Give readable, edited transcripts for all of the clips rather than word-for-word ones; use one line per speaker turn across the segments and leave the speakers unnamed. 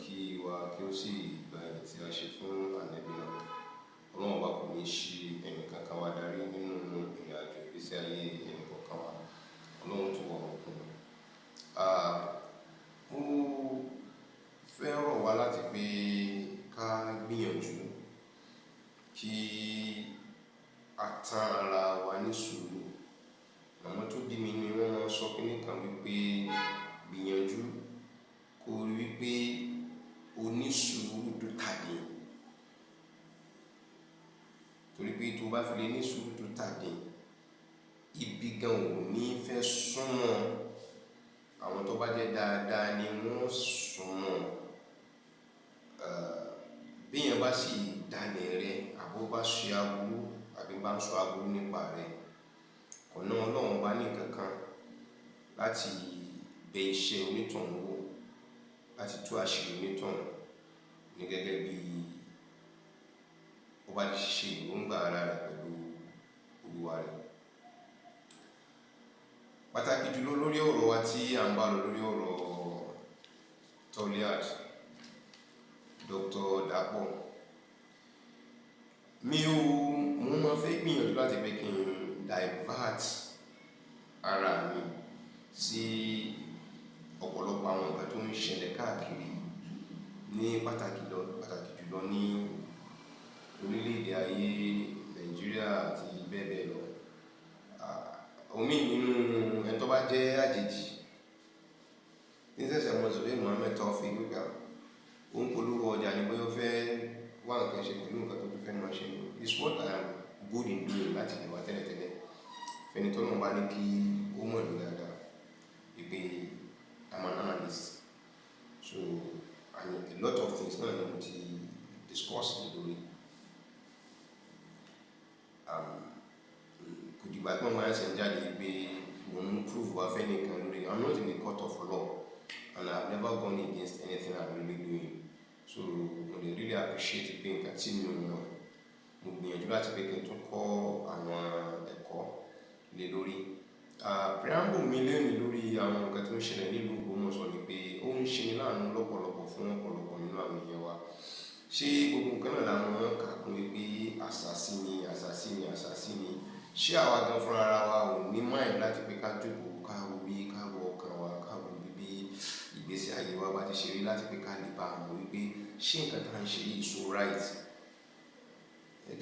kí wa kí ó sì gba ẹni tí a ṣe fún ànẹ́bí náà. Ọlọ́run bá kò ní ṣì ẹnì kankan wa darí nínú ìrìn àjò ìgbésí ayé ẹnì kọ̀ọ̀kan wa. Ọlọ́run tó wọ̀ ọ̀kun. Mo fẹ́ rọ̀ wá láti pé ká gbìyànjú kí a tán ara wa ní sùúrù. Àwọn tó bí mi ni wọ́n máa ń sọ kíní kan wípé gbìyànjú kó rí wípé o ní sùúrù tó tàdé. Torí pé tó bá fi lè ní sùúrù tó tàdé, ibi gan ò ní fẹ́ súnmọ́. Àwọn tó bá jẹ́ dáadáa ni wọ́n súnmọ́. Bí èèyàn bá sì dalẹ̀ rẹ̀, àbó bá ṣe aburú àbí bá ń sọ aburú nípa rẹ̀, ọ̀nà Ọlọ́run bá ní kankan láti bẹ iṣẹ́ onítọ̀hún wò, láti tú àṣírí onítọ̀hún ní gẹ́gẹ́ bí ó bá ti ṣe ìròǹgbà ara rẹ̀ pẹ̀lú Olúwa rẹ̀. Pàtàkì jùlọ lórí ọ̀rọ̀ wa tí à ń bá lọ lórí ọ̀rọ̀ Toliha, Dr. Daapoo. Mo máa fẹ́ gbìyànjú láti pé kí n divert ara mi sí ọ̀pọ̀lọpọ̀ àwọn nǹkan tó ń ṣẹlẹ̀ káàkiri ní pàtàkì jùlọ ní orílẹ̀-èdè ayé Nàìjíríà àti bẹ́ẹ̀ bẹ́ẹ̀ lọ. Omi nínú ẹni tó bá jẹ́ àjèjì ní sẹ́sẹ̀ mọ́ sọ̀rọ̀ Muhammad Tawfiq gbígbà ó ń polówó ọjà ní bóyá ó fẹ́ wá nǹkan ṣe pẹ̀lú nǹkan tó fẹ́ máa ṣe. It's what I am good in doing láti lè wá tẹ́lẹ̀tẹ́lẹ̀. Fẹ́ni tó náà bá ní kí ó mọ̀ ní dáadáa wípé I'm an analyst. So and a lot of things náà ni mo ti discuss lórí. Kò dìgbà tí wọ́n máa ń ṣe jáde pé mo ń prove wá fẹ́ nìkan lórí. I'm not in the court of law and I've never gone against anything I'm really doing. So mo lè really appreciate pé nǹkan tí mi ò mọ̀ mo gbìyànjú láti pé kí n tún kọ́ àwọn ẹ̀kọ́ lé lórí. Preamble mi lónìí lórí àwọn nǹkan tó ń ṣẹlẹ̀ nílùú Ògbómọ̀ṣọ́ ni pé ó ń ṣe ní láàánú lọ́pọ̀lọpọ̀ fún ọ̀pọ̀lọpọ̀ nínú àwọn èèyàn wa. Ṣé gbogbo nǹkan náà làwọn kà kún wípé àṣàsí ni? Ṣé àwa gan fúnra ara wa ò ní mind láti pé ká jókòó, ká rí, ká wọ ọkàn wa, ká wo bí ìgbésí ayé wa bá ti ṣe rí láti pé ká lè bá mọ̀ wípé ṣé nǹkan tá à ń ṣe yìí so right?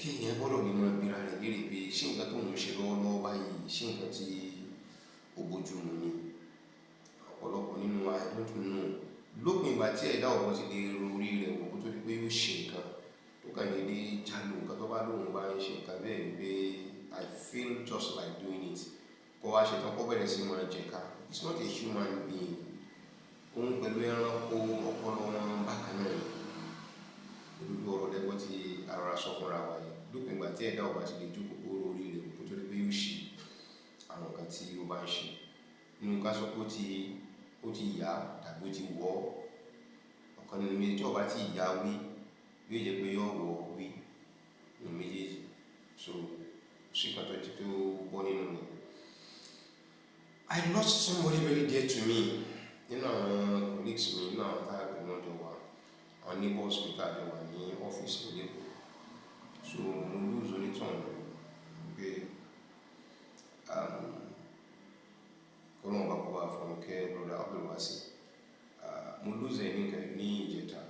Kí èèyàn gbọ́dọ̀ ní mọ̀ bíra rẹ̀ léèrè pé ṣé nǹkan tó ń ṣe lọ́wọ́lọ́wọ́ báyìí ṣé nǹkan tí ó bójú mu ni? Ọ̀pọ̀lọpọ̀ nínú wa I don't know. Lópin ìgbà tí ẹ̀dá ọ̀gbọ́n ti lè ro orí rẹ̀ wò kó tó di pé ó ṣe nǹkan tó kàn lè dé jálù nǹkan tó bá lóun bá ń ṣe nǹkan bẹ́ẹ̀ ni pé I feel just like doing it. Kó wá ṣe tán kó bẹ̀rẹ̀ sí máa jẹ̀ka. It's not a human being. Òun pẹ̀lú ẹranko ọpọlọ wọn bákan náà ni. Olùdó ọ̀rọ̀ lẹ́gbọ́n ti ara sọ fúnra wa yìí. Lópin ìgbà tí ẹ̀dá ọ̀gbọ́n ti lè jókòó kó ro orí rẹ̀ wò kó tó di pé ó ṣe àwọn nǹkan tí ó bá ń ṣe. Nínú ká sọ pé ó ti yá tàbí ó ti wọ̀ ọ̀kan nínú méjì tí ó bá ti yá wí yóò jẹ́ pé yóò wọ̀ wí nínú méjèèjì. So ṣé nǹkan tó ti tó bọ́ nínú mi. I lost somebody very dear to me. Nínú àwọn colleagues mi nínú àwọn táyà pẹ̀lú ọjọ́ wa, àwọn neighbors mi tá a jọ wà ní ọ́fíìsì mi lẹ́kọ̀ọ́. So mo lose onítọ̀hún pé kọ́lọ́n bá kó bá fún kẹ́ brother Abdulwasi. Mo lose ẹ̀ ní ìjẹta.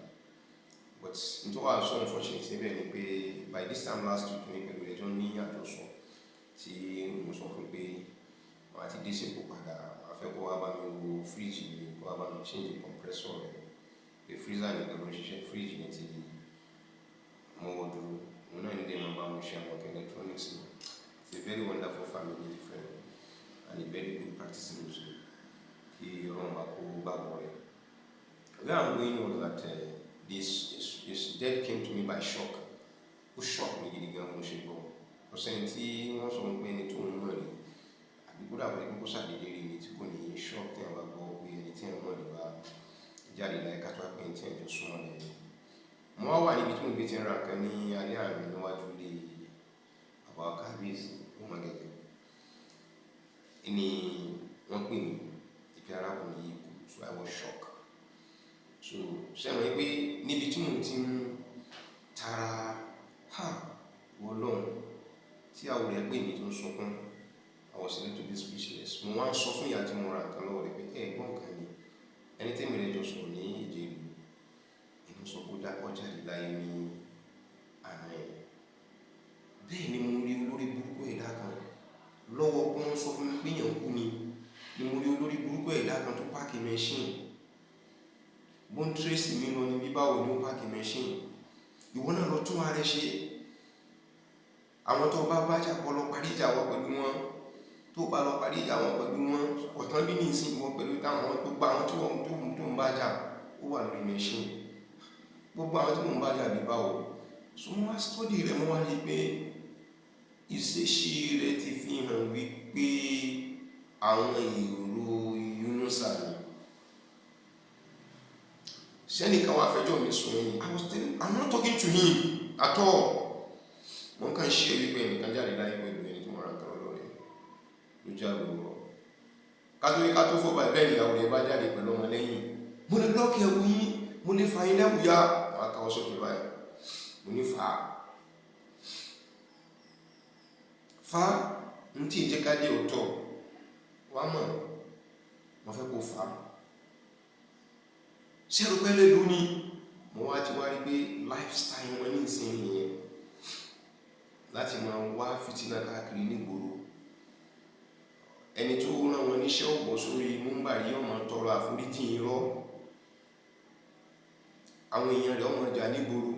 But nítorí wàá sọ unfortunate níbẹ̀ ni pé by this time last week ní pẹ̀lú ẹjọ́ ní àjọsọ tí mo sọ fún pé wọ́n ti dé sípò padà. A fẹ́ kó wá bá mi wo fridge mi, kó wá bá mi change the compressor rẹ̀. The freezer nìkan ló ń ṣiṣẹ́, fridge ní ti mọ́wọ́ dúró. Òun náà ní dé máa bá mi ṣe àwọn electronics mi. It's a very wonderful family friend and a very good practicing Muslim. Kí Ọlọ́run bá kó gbàgbọ́ rẹ̀. Where I'm going was that this death came to me by shock. Ó shock mi gidi gan mo ṣe gbọ́. Kò sẹ́ni tí wọ́n sọ pé ẹni tó ń mọ̀ rí àbí kó dàbọ̀ ẹni kó ṣàdédé rí ni tí kò ní shock tí wọ́n bá gbọ́ pé ẹni tí wọ́n mọ̀ rí bá jáde láì ká tó pé ẹni tí wọ́n jọ súnmọ́ lẹ́yìn. Mo wá wà níbi tí mo gbé ti ń ra nǹkan ní alẹ́ àná níwájú ilé bàbá kábíyèsí ó mọ gẹ́gẹ́. Ni wọ́n pè mí ìpè arákùnrin yìí kú, so I was shocked. So So sẹ́wọ̀n pé níbi tí mo ti ń tara Ọlọ́run tí àwọn rẹ̀ pè mí tó ń sunkún, I was a little bit speechless. Mo wá ń sọ fún ìyá tí mo ra nǹkan lọ́wọ́ rẹ̀ pé ẹ̀gbọ́n kan ni ẹni tí mi rẹ̀ jọ sọ̀rọ̀ ní Ìjẹ̀bú, inú sọ pé ó jáde láyé ní àná ẹ̀. Bẹ́ẹ̀ ni mo rí olórí burúkú ẹ̀dá kan lọ́wọ́ pé wọ́n sọ fún mi pé èèyàn kú ni mo rí olórí burúkú ẹ̀dá kan tó páàkì machine. Bó ń tracy mi lọ ní bí báwo ni ó páàkì machine. Ìwọ náà lọ tún ara rẹ ṣe. Àwọn tó bá bájà kọ́ lọ parí ìjà wọn pẹ̀lú wọn, tó bá lọ parí ìjà wọn pẹ̀lú wọn, ọ̀tán bí ní ìsìn wọn pẹ̀lú táwọn gbogbo àwọn tó ń bájà ó wà lórí machine. Gbogbo àwọn tó ń bájà bí báwo. So wọ́n wá study rẹ̀, wọ́n wá rí pé ìṣesí rẹ̀ ti fi hàn wípé àwọn èrò Yunusa ni. Sẹ́nìkan wá fẹjọ́ mi sùn yìí. I'm not talking to him at all. Wọ́n kàn ṣe wípé ẹnìkan jáde láyé pẹ̀lú ẹni tí wọ́n ra nǹkan lọ́wọ́ rẹ̀ ló jáde wọ̀. Kátó fọ́ bẹ́ẹ̀ ni ìyàwó rẹ̀ bá jáde pẹ̀lú ọmọ lẹ́yìn. Mo lè lọ́ọ̀kì ẹ̀wù yín, mo lè fa yín lẹ́wù ya. Wọ́n á káwọ́ sókè báyìí. Mo ní fa ń tí ìjẹ́ ká dé òótọ́ wá mọ̀ wọ́n fẹ́ kó fa. Ṣẹ́rù pẹ́lẹ́ lónìí mo wá ti wá rí pé lifestyle wọn ní ìsinmi yẹn láti máa wá fìtínà káàkiri nígboro. Ẹni tó rán wọn níṣẹ́ ọ̀bọ̀ sórí múmbàrí ọmọ tọrọ àforíjì irọ́. Àwọn èèyàn rẹ̀ ọmọ ìjà nígboro.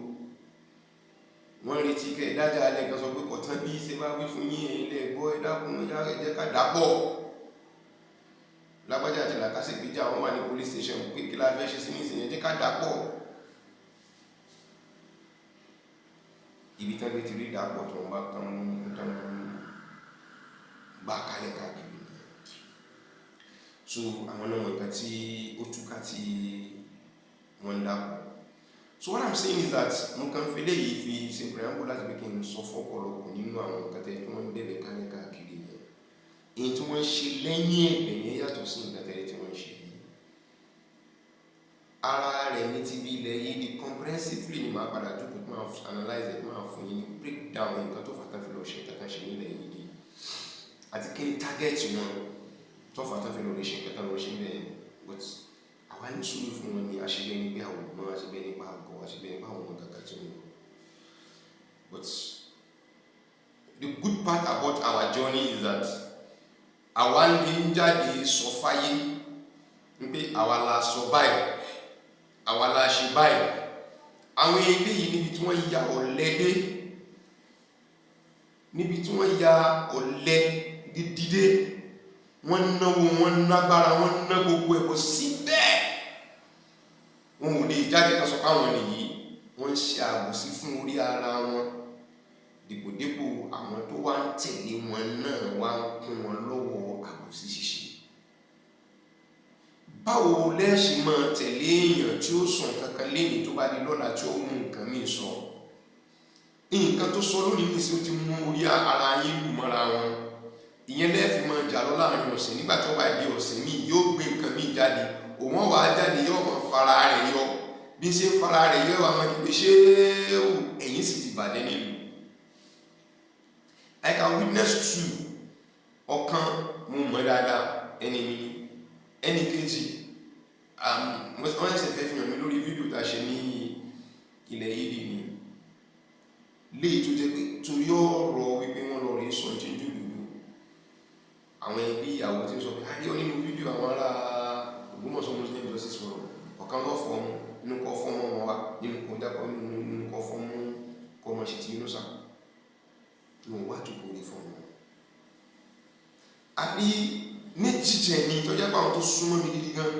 Wọ́n retí kẹ́ dájà alẹ́ kan sọ pé kọ̀tán bí ṣe bá wí fún yín ilé ẹ̀gbọ́ ẹ̀dákun ẹ̀já ẹ̀jẹ̀ ká Daapoo. Lágbájá àti làkàṣègbè jà wọ́n wà ní police station pé kí la fẹ́ ṣe sí ní ìsìn ẹ̀jẹ̀ ká Daapoo. Ibi tán gbé ti rí Daapoo tó ń bá tán gbà kalẹ̀ káàkiri. So àwọn ọmọ nǹkan tí ó túká tí wọ́n ń Daapoo. So what I'm saying is that mo kàn fi léyìí fi ṣe preamble láti pé kí n sọ fọ́pọ̀lọpọ̀ nínú àwọn nǹkan tẹ́ tí wọ́n ń bẹ̀rẹ̀ kalẹ̀ káàkiri yẹn. Èyí tí wọ́n ń ṣe lẹ́yìn ẹ̀bẹ̀ yẹn yàtọ̀ sí nǹkan tẹ́ tí wọ́n ń ṣe yìí. Ara rẹ̀ ní ti bí ilẹ̀ yìí di comprehensively ni màá padà jókòó tí màá analyze it, máa fún yín ní breakdown nǹkan tó fàtà fi lọ ṣe nǹkan ṣe nílẹ̀ yìí àti kí ni target wọn tó fàtà fi lọ ṣe nǹkan lọ ṣe nílẹ̀ yìí. But àwa ní sùúrù fún wọn ní àṣebẹ́ nígbà àwọn ọmọ àṣebẹ́ nípa àgọ́ àṣebẹ́ nípa àwọn ọmọ kàkà tí wọn. But the good part about our journey is that àwa ń jáde sọ fáyé pé àwa la sọ báyìí, àwa la ṣe báyìí. Àwọn eléyìí níbi tí wọ́n ya ọ̀lẹ dé, níbi tí wọ́n ya ọ̀lẹ dídé, wọ́n náwó, wọ́n nágbára, wọ́n ná gbogbo ẹ̀kọ́ síbẹ̀. Wọn ò lè jáde kan sọ pé àwọn nìyí wọ́n ń ṣe àbòsí fún orí ara wọn. Dèpòdépò àwọn tó wá ń tẹ̀lé wọn náà wá ń kún wọn lọ́wọ́ àbòsí ṣíṣe. Báwo lẹ́ṣin máa tẹ̀lé èèyàn tí ó sọ kankan lẹ́yìn tó bá di lọ́la tí ó mú nǹkan míì sọ? Nǹkan tó sọ lónìí ní sí ó ti mú orí ara yín lù mọ́ra wọn. Ìyẹn lẹ́ẹ̀fì máa jà lọ láàrin ọ̀sẹ̀, nígbà tí wọ́n bá di ọ̀sẹ̀ míì yóò gbé nǹkan míì jáde. Òun wà á jáde yóò máa fara rẹ̀ yọ. Bí ṣe fara rẹ̀ yọ wà máa gbé ṣé ẹ̀yìn sì ti bàjẹ́ nílùú. I can witness two. Ọ̀kan mo mọ̀ dáadáa ẹni mi ni. Ẹni kejì wọ́n ṣe fẹ́ fi hàn mí lórí fídíò tá a ṣe ní ilẹ̀ yìí ni. Léyìí tó jẹ́ pé torí ọ̀rọ̀ wípé wọ́n lọ rí sọ jíjù lùlù. Àwọn ẹbí ìyàwó tí ń sọ pé a rí ọ nínú fídíò àwọn ará Ogbomoso Muslim Justice Forum. Ọ̀kan lọ́ fọ́ ọmọ nínú kọ́ fọ́ ọmọ wa nínú kọ́ dákọ́ nínú kọ́ fọ́ ọmọ kọ́ ọmọ ṣe ti inú sá. Mo wá tó kórè fún ọmọ. A rí méjì jẹ́ ní tọ́jà pé àwọn tó súnmọ́ mi gidi gan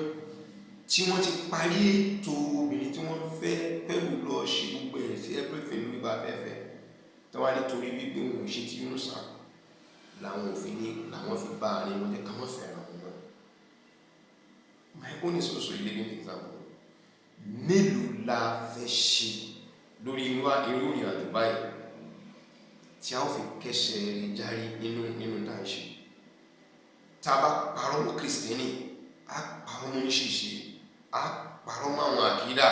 tí wọ́n ti parí ètò obìnrin tí wọ́n fẹ́ pẹ̀lú lọ ṣe gbogbo ẹ̀ sí everything nípa afẹ́fẹ́ tí wọ́n á nítorí wípé wọn ò ṣe ti inú sá làwọn òfin ní làwọn fi bá àárín wọn jẹ́ ká wọ́n fẹ́ràn wọn náà. My own is also a living example. Mélòó la fẹ́ ṣe lórí irú ìrìn àjò báyìí tí a ó fi kẹsẹ̀ járí nínú tá à ń ṣe? Tá a bá parọ́ mọ́ Kristẹni, a parọ́ mọ́ oníṣìṣe, a àpárọ̀ mọ́ àwọn àkídà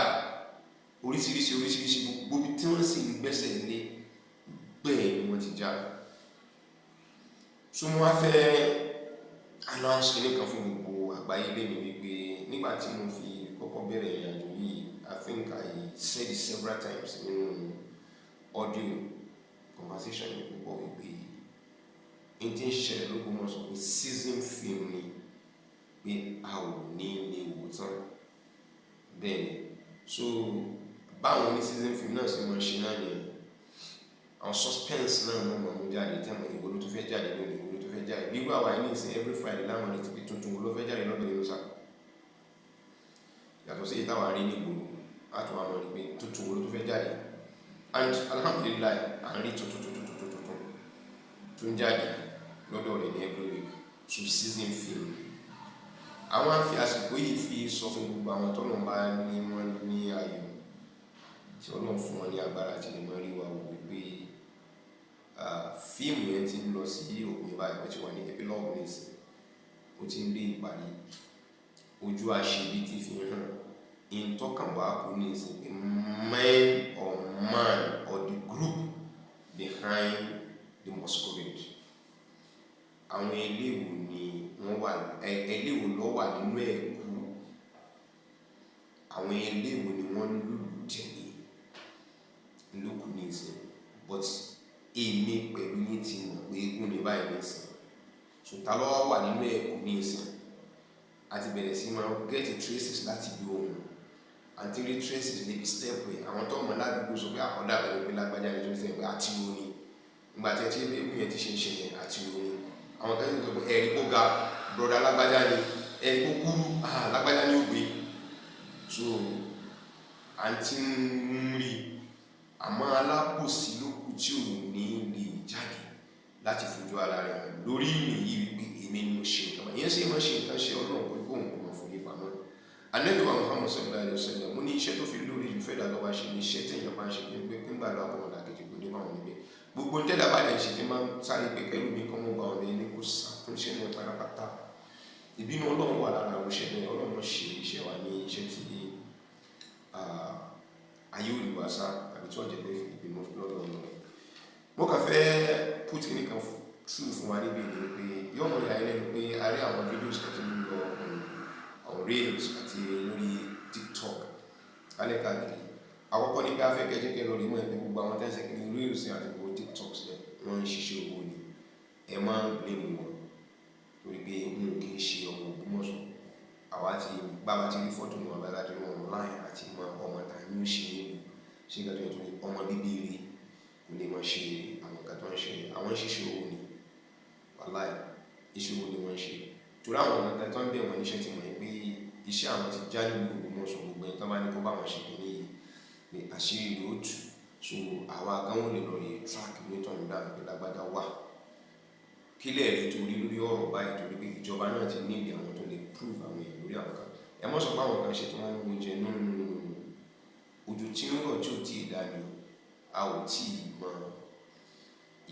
oríṣiríṣi gbogbo bí tí wọ́n sì ń gbẹ́sẹ̀ lé bẹ́ẹ̀ ni wọ́n ti já. So mo wá fẹ́ announce kìíní kan fún gbogbo àgbáyé lẹ́nu wípé nígbà tí mo fi kọ́kọ́ bẹ̀rẹ̀ ìrìnàjò yìí, I think I said it several times nínú audio conversation yìí púpọ̀ wípé n tí ń ṣẹlẹ̀ l'Ógbómọ̀ṣọ́ pé season film ni, pé a ò ní lè wò tán bẹ́ẹ̀ ni. So báwọn ní season film náà ṣe máa ṣe náà nìyẹn, àwọn suspense náà náà máa mú jáde tẹ́mọ̀ ìwọ ló tó fẹ́ jáde lónìí, ìwọ ló tó fẹ́ jáde. Nígbà wà ní ìsìn every Friday láwọn ní ti pé tuntun wo ló fẹ́ jáde lọ́dọ̀ nínú sáà, yàtọ̀ sí ìtawà rí ní ìgboro láti wà mọ̀ ní pé tuntun wo ló tó fẹ́ jáde. And alhamdulillah à ń rí tuntun tó ń jáde lọ́dọ̀ rẹ̀ ní every week. So season film àwọn àfi àsìkò yìí fi sọ fún gbogbo àwọn tọ́nà bá ní wọ́n ní ayọ̀ tí Ọlọ́run fún wọn ní agbára tí lè mọ́ rí wa wò wípé fíìmù yẹn ti ń lọ sí òpin báyìí, ó ti wà ní epilogue nísìn, ó ti ń dé ìparí, ojú àṣebí ti fi hàn ìtọ́kànwá kò ní ìsìn pé man or the group behind the masquerade. Àwọn eléwo ni wọ́n wà, eléwo ló wà nínú ẹ̀kú, àwọn eléwo ni wọ́n lùlù tẹ̀lé lókù ní ìsìn, but èmi pẹ̀lú yín ti mọ̀ pé eégún ní báyìí ní ìsìn. So ta ló wà nínú ẹ̀kú ní ìsìn, àti bẹ̀rẹ̀ sí máa get traces láti bí ohun àti rí traces níbi step way. Àwọn tó mọ̀ ládùúgbò sọ pé àkọ́dà bẹ̀rẹ̀ pé lágbájá ní tó ṣe pé àti orin nígbà tí ẹ ti eégún yẹn ti ṣe ń ṣe yẹn àti orin. Àwọn kan sọ pé ẹ̀rí kó ga broda lágbájá ni, ẹ̀rí kó kúrú lágbájá ní ògbé. So àǹtí ń rí àmọ́ alábòsí ló kù tí ò ní lè jáde láti fojú ara rẹ̀ hàn lórí ìrìn yìí wípé èmi ni mo ṣe nǹkan. Ìyẹn sì máa ṣe nǹkan ṣe Ọlọ́run pé kóun kò máa forí pamọ́. Adebayo Muhammad sallallahu alaihi wasallam mo ní iṣẹ́ tó fi lórí ìfẹ́ dàgbà wá ṣe ní iṣẹ́ téèyàn máa ń ṣe pé nígbà lọ àwọn ọ̀dà kejì kò dé máa wọn níbẹ̀. Gbogbo ń tẹ́lẹ̀ báyìí ṣe tí máa ń sáré pé kẹ́lú mi kọ́ mọ́ bá wọn ní kó ṣàtúnṣe ní pátápátá. Ìbínú Ọlọ́run wà lára àwọn iṣẹ́ náà. Ọlọ́run ṣe iṣẹ́ wa ní iṣẹ́ tí ayé olùwàsá àbí tí wọ́n jẹ́ pé ìbínú lọ́dọ̀ Ọlọ́run. Mo kàn fẹ́ put kìíní kan true fún wa níbi ìlú pé yóò mọ̀ ìyá ẹlẹ́nu pé a rí àwọn videos kan tí ń lọ on Reels àti lórí TikTok alẹ́ káàkiri. Àkọ́kọ́ ní pé a fẹ́ kẹ́jẹ́kẹ́ lórí mọ́ ẹgbẹ́ gbogbo àwọn tẹ́sẹ̀ kí ní Reels àti gbogbo TikTok sílẹ̀ wọ́n ń ṣiṣẹ́ owó ni. Ẹ máa ń blame wọn torí pé wọn kì í ṣe ọmọ Ògbómọ̀ṣọ́. Àwa ti bábá ti rí fọ́tò wọn bá láti wọn online àti mọ ọmọ ta ní ó ṣe nílùú ṣé ìgbà tó yẹ tó ní ọmọ bíbí rí kò lè máa ṣe àwọn nǹkan tó ń ṣe. Àwọn ń ṣiṣẹ́ owó ni, wàláì iṣẹ́ owó ni wọ́n ń ṣe. Torí àwọn nǹkan tó ń bẹ̀ wọ́n níṣẹ́ ti mọ̀ pé iṣẹ́ àwọn ti já nílùú Ògbómọ̀ṣọ́ gbogbo ẹni tó bá ní kó bá wọn ṣe kìíní yìí pé àṣírí yóò tú. So àwa gan wọn lè lọ rí track nítorí dáa pé lágbádá wà kílẹ̀ rí torí lórí ọ̀rọ̀ báyìí torí pé ìjọba náà ti ní ìdí àwọn tó lè prove àwọn èèyàn lórí àwọn kan. Ẹ mọ́ sọ pé àwọn kan ṣe tí wọ́n ń wo jẹ nínú ojú tí ń rọ̀ tí ò tí ì dá ni a ò tí ì mọ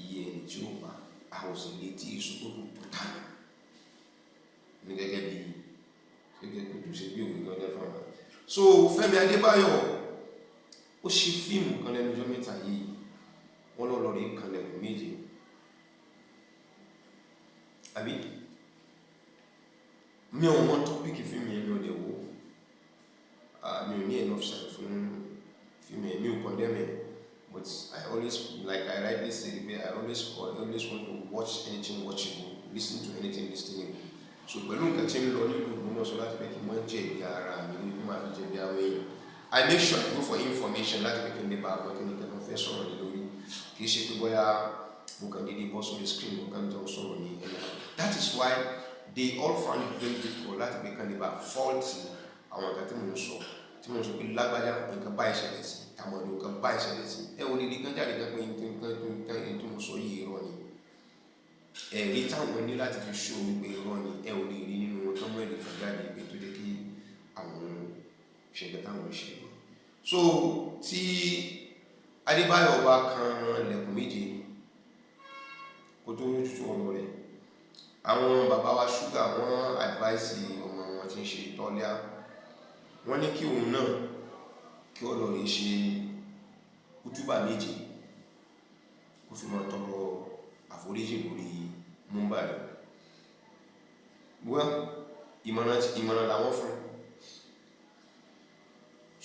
iye ẹni tí ó pa, a ò sì lè tí ì sọ pé kò tó tà ní gẹ́gẹ́ bí kò tó ṣe bí òwe gan lẹ́fọ̀n wa. So Femi Adebayo ó ṣe fíìmù kan lẹ́nu ọjọ́ mẹ́ta yìí, wọ́n lọ rí kan Lekun Meje àbí mi ò mọ tọ́pìkì fíìmù yẹn mi ò dẹ̀ wò mi ò ní enough time fún fíìmù yẹn, mi ò condemn it, but I always, like I rightly say, I always want to watch anything watchable, listen to anything listenable. So pẹ̀lú nǹkan tí ń lọ nílùú Ògbómọ̀ṣọ́ láti pé kí n máa jẹ̀bi ara mi ní bí máa fi jẹ̀bi àwọn èèyàn. I make sure I go for information láti pé kí n lè bá àwọn kí n lè fẹ́ sọ̀rọ̀ ní lórí, kì í ṣe pé bóyá mo kàn dédé bọ́ sórí screen mo kàn jọ sọ̀rọ̀ ní ẹ̀yà. That is why they all find it very difficult láti pé kí n lè bá faulty àwọn nǹkan tí mo ń sọ pé lágbájá nǹkan bá ìṣẹ̀lẹ̀ sí tàmọ̀dé nǹkan bá ìṣẹ̀lẹ̀ sí. Ẹ ò lè rí kan jáde kan pé nǹkan tó mo sọ yìí irọ́ ni. Ẹ̀rí táwọn ní láti fi show wípé irọ́ ni ẹ ò lè rí nínú wọn tó mọ̀ èdè kan jáde pé tó jẹ́ kí àwọn ṣẹ̀gbẹ́ táwọn ṣe. So tí Adebayo bá kan Lekun Meje kó tó ní tútù ọ̀rọ̀ rẹ̀, àwọn bàbá wa ṣúgà wọ́n advice ọmọ wọn tí ń ṣe Toliha wọ́n ní kí òun náà kí ó lọ rí ṣe Hutuba Meje kó fi máa tọrọ àforíjì lórí múmbàrí. Well, ìmọ̀ràn làwọn fún.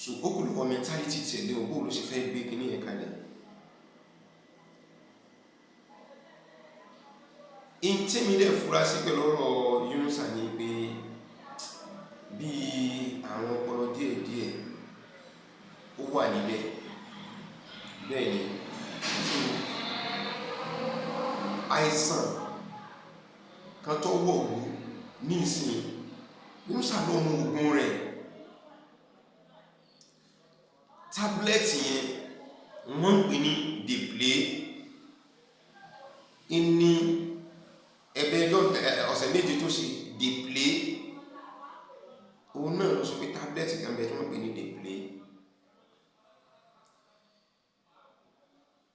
So ó kù lọ́wọ́ mentality tẹ̀lé o bó ló ṣe fẹ́ gbé kíní yẹn kalẹ̀. Ìntí mi dẹ̀ fura sí pẹ̀lú ọ̀rọ̀ Yunusa ni pé bí àwọn ọpọlọ díẹ̀díẹ̀ ó wà níbẹ̀. Bẹ́ẹ̀ ni àìsàn kan tó wọ̀lú ní ìsìn Yunusa lọ mú oògùn rẹ̀. Tábúlẹ̀tì yẹn wọ́n ń pè ní Daapoo. Ní ẹgbẹ́ ọ̀sẹ̀ méje tó ṣe Daapoo, òun náà ló sọ pé tábúlẹ̀tì kan bẹ́ẹ̀ tí wọ́n pè ní Daapoo.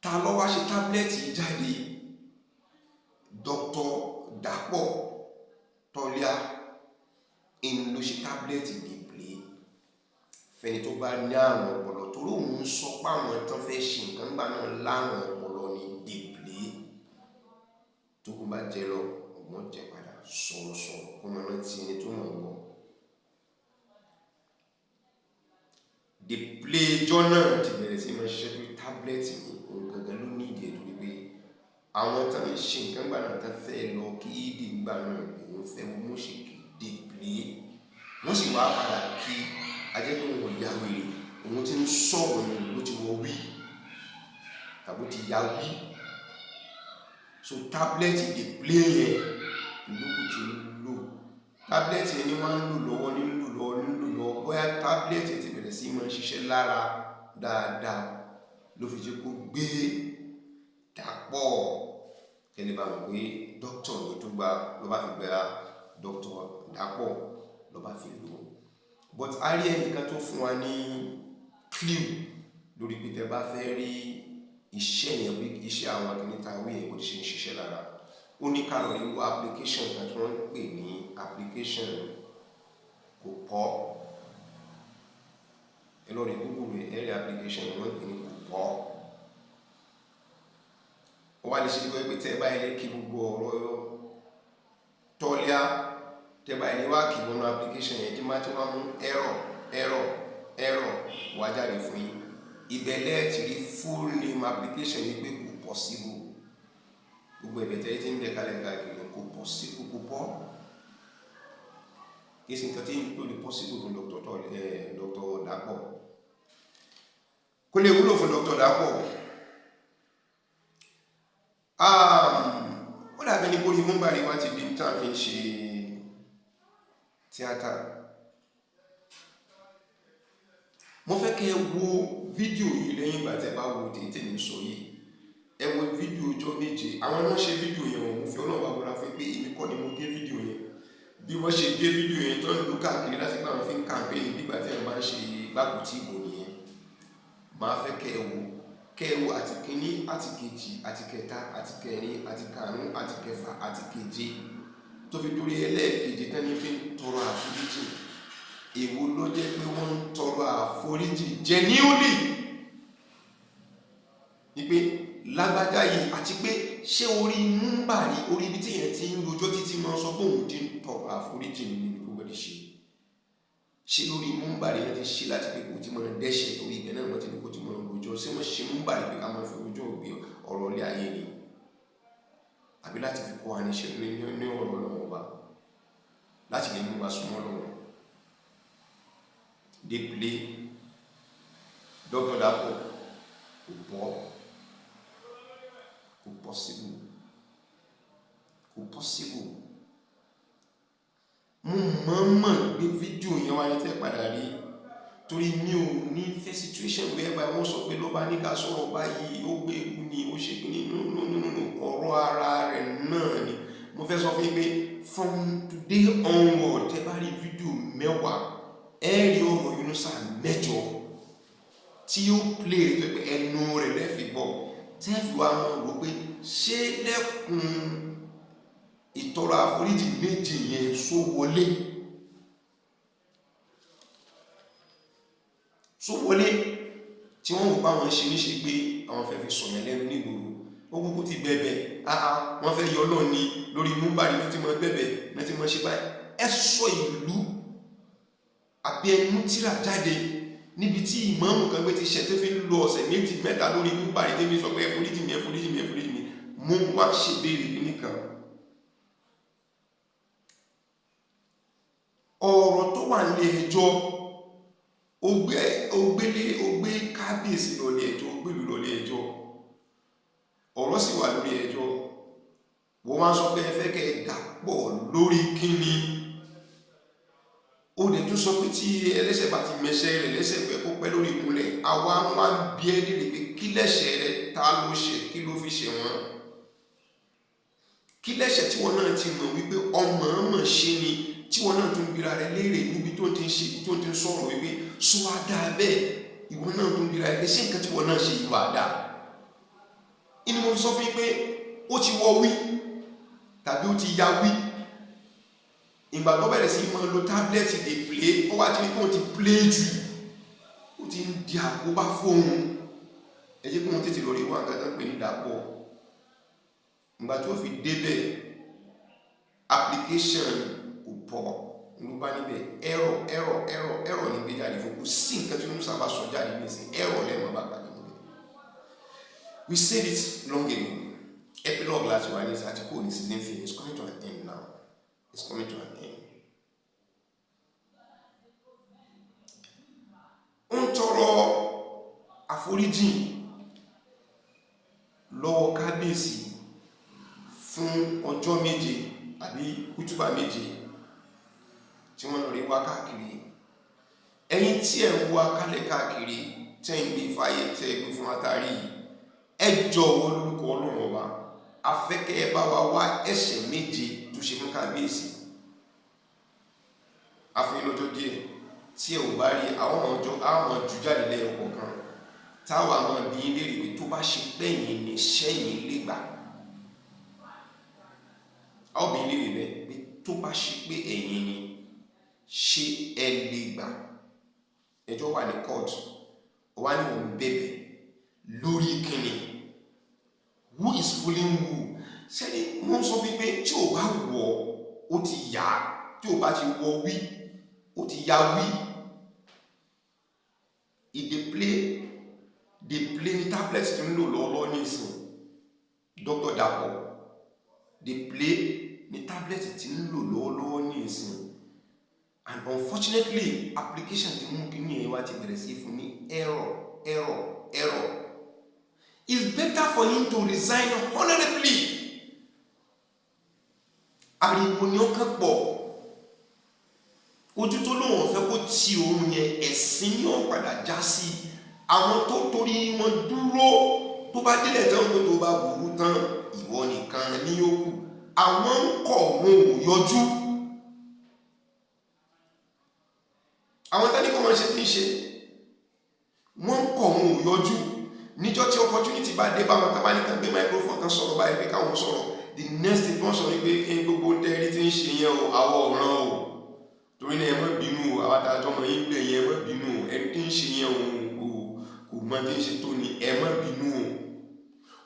Ta ló wá ṣe tábúlẹ̀tì jáde? Dr.Toliha ló ṣe tábúlẹ̀tì Daapoo fẹ́ni tó bá ní àrùn ọpọlọ, torí òun sọ pé àwọn tán fẹ́ ṣe nǹkan gbà náà láàrùn ọpọlọ ní Daapoo. Tó kún bá jẹ lọ ọgbọ́n jẹ padà, sọ̀rọ̀ kó máa rántí ẹni tó mọ̀ gbọ́. Daapoo ẹjọ́ náà ti bẹ̀rẹ̀ sí máa ṣiṣẹ́ pé tábúlẹ̀tì ní òun gangan ló ní ìdí ètò wípé àwọn tán ṣe nǹkan gbà náà tán fẹ́ lọ kí ìdí gbà náà òun fẹ́ mú ṣe kí Daapoo. Wọ́n sì wá padà kí ajẹ́pẹ́ wọn ya wèrè, òun ti ń sọ̀rọ̀ ní ló ti wọ wí tàbí ti ya wí. So tábúlẹ̀tì Daapoo yẹn ìlúkù ti ń lò. Tábúlẹ̀tì yẹn ni wọ́n ń lò lọ́wọ́ bóyá tábúlẹ̀tì ti bẹ̀rẹ̀ sí máa ń ṣiṣẹ́ lára dáadáa ló fi jẹ́ kó gbé Daapoo. Ẹni bá mọ̀ pé dókítà ní tó gba ló bá fi gba Dr. Daapoo ló bá fi lò. But a rí ẹnìkan tó fún wa ní clue lórí pé tẹ́ bá fẹ́ rí iṣẹ́ yẹn bí iṣẹ́ àwọn akínníta wí yẹn kò ṣe ń ṣiṣẹ́ lára. Ó ní ká lọ rí application kan tí wọ́n ń pè ní application kò pọ̀. Ẹ lọ rí Google rẹ̀ ẹ̀rí application yẹn wọ́n ń pè ní kò pọ̀. Ó wá lè ṣe pé tẹ́ bá ilé kí gbogbo ọ̀rọ̀ Toliha tẹ́ bá ilé wá kí wọnú application yẹn tí máa ti wá mú error wá jáde fún yín. Ìbẹ̀lẹ̀ ti rí full name application yìí pé kò possible. Gbogbo ẹ̀bẹ̀tẹ̀ yìí ti ń bẹ̀ kalẹ̀ káàkiri kò possible kò pọ̀. Kí sì nǹkan tí ń tó lè possible fún Dr. Daapoo. Kó lè wúlò fún Dr. Daapoo. Ó dàbí ní kórí múmbàrí wá ti di tán fi ń ṣe tíátà. Mo fẹ́ kí ẹ wo fídíò yìí lẹ́yìn ìgbà tí ẹ bá wo tètè ní sọ yìí. Ẹ wo fídíò ọjọ́ méje. Àwọn náà ṣe fídíò yẹn wọ́n fi ọlọ́run bá bọ́ra fún pé èmi kọ́ ni mo gé fídíò yẹn. Bí wọ́n ṣe gé fídíò yẹn tó ń lò káàkiri láti gbà wọn fi ń kàmpéènì nígbà tí ẹ bá ń ṣe gbàgbọ́tì ìbò nìyẹn. Màá fẹ́ kẹ́ ẹ wo àti kínní àti kejì àti kẹta àti kẹrin àti karùn-ún àti kẹfà àti keje tó fi dórí ẹlẹ́ẹ̀keje tẹ́ni fi ń tọrọ àforíjì. Èwo ló jẹ́ pé wọ́n ń tọrọ àforíjì genuinely ní pé lágbájá yìí àti pé ṣé orí múmbàrí orí ibi tí yẹn ti ń rojọ́ títí máa sọ pé òun ti ń tọrọ àforíjì níbi gbogbo ẹ̀dí ṣe lórí múmbàrí yẹn ti ṣe láti pé kò tí máa dẹ́ṣẹ̀ orí ibẹ̀ náà wọ́n ti ní kò tí máa rojọ́ ṣé wọ́n ṣe múmbàrí pé ká máa fi rojọ́ òbí ọ̀rọ̀ ilé ayé ni àbí láti fi kọ́ àníṣe ní ọ̀rọ̀ lọ́wọ́ ọba láti lè mú wa súnmọ́ lọ́wọ́. Daapoo Dr. Daapoo kò pọ̀ kò possible. Mo mọ̀ọ́mọ̀ gbé fídíò yẹn wáyé tẹ́ padà rí torí mi ò ní fẹ́ situation whereby wọ́n sọ pé lọ́ba ní ká sọ̀rọ̀ báyìí ó gbé egun ni ó ṣe kíní nínú ọ̀rọ̀ ara rẹ̀ náà ni. Mo fẹ́ sọ fún yín pé from today onward tẹ́ bá rí fídíò 10 ẹ rí ọ̀rọ̀ Yunusa 8 tí ó play tó pé ẹnu rẹ̀ lẹ́fì gbọ́ tẹ́fì wa mọ̀ wò pé ṣé Lekun ìtọrọ àforíjì méje yẹn só wọlé. so wọlé tí wọ́n wò bá wọn ṣe níṣe pé àwọn fẹ́ fi sọ̀yàn lẹ́nu nígboro ó kúkú ti bẹ̀bẹ̀ wọ́n fẹ́ yọ lọ́ọ̀ ni lórí múbàrí ló ti mọ bẹ̀bẹ̀ ló ti mọ ṣe báyìí. ẹ sọ ìlú àbí ẹnu tíra jáde níbi tí ìmáàmù kan gbé ti ṣe tó fi ń lo ọ̀sẹ̀ méjì mẹ́ta lórí múbàrí tẹ́mi sọ pé ẹ̀fọ́ríjì mi ẹ̀fọ́ríjì mi ẹ̀fọ́ríjì mi mo wá ṣèbéèrè nìkan. ọ̀rọ̀ tó wà ní ẹjọ́ ó gbé kábíyèsí lọlé ẹjọ́ ó gbèlú lọlé ẹjọ́ ọ̀rọ̀ sì wà lórí ẹjọ́ wọ́n wá sọ pé ẹ fẹ́ kẹ́ ẹ dàpọ̀ lórí kíni ó dẹ̀ tún sọ pé tí ẹlẹ́ṣẹ̀ bá ti mẹsẹ̀ rẹ̀ lẹ́sẹ̀ pé kó pẹ́ lórí ìkúnlẹ̀ àwa wá ń bí ẹ́ léèrè pé kí lẹ́ṣẹ̀ rẹ̀ ta ló ṣe kí ló fi ṣe wọ́n kí lẹ́ṣẹ̀ tí wọ́n náà ti mọ̀ wípé ọmọ ṣe ni tí wọ́n náà tún bira rẹ̀ léèrè níbi tó ti ń ṣe tó ti ń sọ̀rọ̀ wípé sọ wá dáa bẹ́ẹ̀ ìwọ náà tún bira rẹ̀ ṣé nǹkan tí wọ́n náà ṣe ìwà dáa. inú mo sọ fún yín pé ó ti wọ wí tàbí ó ti ya wí ìgbà tó bẹ̀rẹ̀ sí máa lo tábìlẹ̀tì dè play ó wá ti ní pé ó ti play jù ó ti ń di àkóbá fóun ẹ jẹ́ kí wọ́n tètè lọ rí wá nǹkan tó ń pè ní Daapoo ìgbà tó fi débẹ̀ application kò pọ̀ ló bá níbẹ̀ ẹ̀rọ ní gbé jáde fún kò sí nǹkan tí wọ́n sábà sọ jáde nísìn ẹ̀rọ lẹ́mọ̀ bá pàdé níbẹ̀. We said it long ago epilogue láti wà ní article ní season film is coming to an end now it's coming to an end. ó ń tọrọ àforíjì lọ́wọ́ kábíyèsí fún ọjọ́ méje àbí Hutuba méje tí wọ́n lọ rí wá káàkiri. ẹ̀yin tí ẹ̀ ń wá kálẹ̀ káàkiri tẹ́ ń gbé fàyè tẹ́ ẹ gbé fún àtàrí ẹ jọ̀wọ́ lórúkọ Ọlọ́run ọba afẹ́kẹ́ ẹ bá wa wá ẹ̀ṣẹ̀ méje tó ṣe fún kábíyèsí àfihàn lọ́jọ́ díẹ̀ tí ẹ ò bá rí àwọn jù jáde lẹ́yìn kọ̀ọ̀kan táwọn àwọn ìbíyín léèrè pé tó bá ṣe pẹ́yìn ní sẹ́yìn lè gbà àwọn obìnrin lè rẹ̀ pé tó bá ṣe pé ẹ̀yin ni ṣé ẹ lè gbà ẹjọ́ wà ní kóòtù wà ní òun bẹ̀bẹ̀ lórí kíni who is fooling who sẹ́ni wọ́n sọ wípé tí ò bá wọ̀ ó ti yá tí ò bá ti wọ̀ wí ó ti yá wí ìdè play ní tablet tí ń lò lọ́wọ́ ní ìsìn Dr. Daapoo dey play ní tablet tí ń lò lọ́wọ́lọ́wọ́ ní ìsìn and unfortunately application tí mú kí ní ẹ̀wá ti bẹ̀rẹ̀ sí fún ní error. It's better for him to resign honorably. Ariwo ni ó kàn pọ̀ ojú tó lóun ọ̀fẹ́ kó ti òun yẹn ẹ̀sìn ní ọ̀padà já sí àwọn tó torí wọn dúró tó bá délẹ̀ tán pé tó bá burú tán ìwọ nìkan ní yòókù àwọn ń kọ̀ wọn ò yọjú àwọn tẹ́lẹ̀ kọ́ máa ṣe tí ń ṣe wọ́n ń kọ̀ wọn ò yọjú níjọ́ tí opportunity bá dé bá wọn tábà ní kan gbé microphone kan sọ̀rọ̀ báyìí pé káwọn sọ̀rọ̀ the next thing wọ́n sọ ní pé gbogbo tẹ́rí tí ń ṣe yẹn o àwọ̀ ọ̀ràn o torí náà ẹ má bínú o àwọn àtàjọ́ ọmọ yín gbẹ̀ yẹn ẹ má bínú o ẹni tí ń ṣe yẹn o kò mọ tí ń ṣe tó ní ẹ má bínú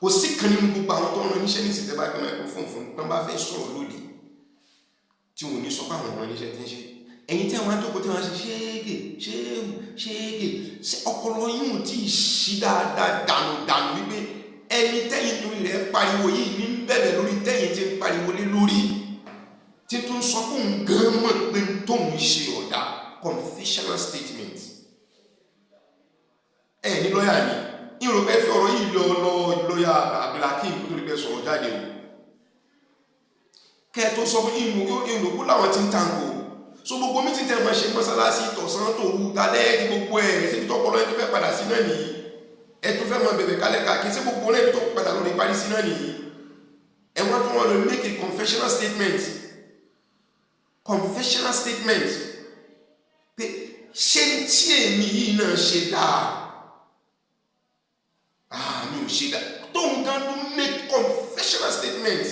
o kò sí kan nínú gbogbo àwọn tó ń ran níṣẹ́ ní ìsìtẹ́ bá gbé microphone fún tán bá fẹ́ sọ̀rọ̀ lóde tí wọn ò ní sọ pé àwọn ọ̀ràn níṣẹ́ tí ń ṣe ẹ̀yin tí àwọn àjọkọ̀ tí wọ́n ṣe ṣéègè ṣe ọpọlọ yín ò tí ì ṣí dáadáa dànù wípé ẹni tẹ́yìn torí rẹ̀ pariwo yìí ní bẹ̀rẹ̀ lórí tẹ́yìn tí ń pariwo lé lórí tí tó ń sọ fún un gan mọ̀ pé tóun ṣe ọ̀dà confessional statement ẹ̀ ní lọ́ọ̀yà ni ìròpẹ́ fi ọ̀rọ̀ yìí lọ lọ́ọ̀yà Abdulhakeem tó rí bẹ́ẹ̀ sọ̀rọ̀ jáde o kẹ́ ẹ tó sọ fún ìròkú làwọn ti ń tàǹgò so gbogbo mi ti tẹ́ mọ́ ṣe mọ́sálásí tọ̀sán tòru tálẹ́ tí gbogbo ẹ̀ síbi tọ́pọ̀lọ́ ẹ̀ tó fẹ́ padà sí náà nìyí ẹ̀ tó fẹ́ mọ bẹ̀bẹ̀ kálẹ̀ káàkiri sí gbogbo ẹ̀ tó padà lórí parí sí náà nìyí ẹ̀ wọ́n tó wọ́n lọ make a confessional statement pé ṣé tí èmi yìí náà ṣe dáa mi ò ṣe dáa tóun gan ló make confessional statement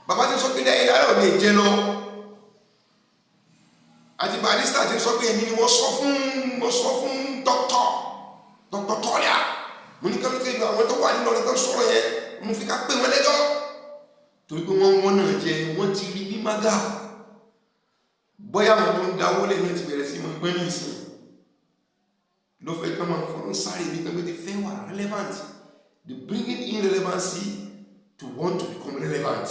bàbá ti sọ pé dáa ẹ̀dá rẹ̀ ò lè jẹ lọ àti barista ti sọ pé èmi ni mo sọ fún Dr. Dr.Toliha mo ní kẹ́lú tẹ́lẹ̀ àwọn tó wà nínú ọ̀rẹ́ tó sọ̀rọ̀ yẹn mo fi ká pé wọn lẹ́jọ́ torí pé wọ́n náà jẹ wọ́n ti rí ní mága bóyá wọn tó ń dáwó lẹ́nu ti bẹ̀rẹ̀ sí mọ́ gbẹ́ ní ìsìn ló fẹ́ kí wọ́n fọ́n sáré ní pé they fẹ́ wà relevant, they bring in irrelevancy to want to become relevant.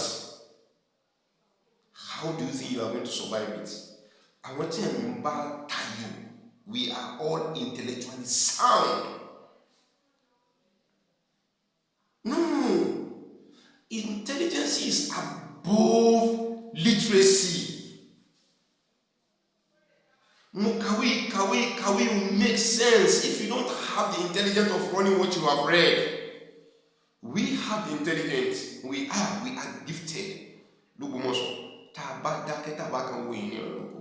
How do you think you are going to survive it? Àwọn tí ẹ̀mí bá tayò, we are all intellectually sound. No, intelligence is above literacy. Kawi will make sense if you don't have the intelligence of running what you have read. We have the intelligence. We are gifted. Ogbomoso, tabada ketabaka wo ini oloko.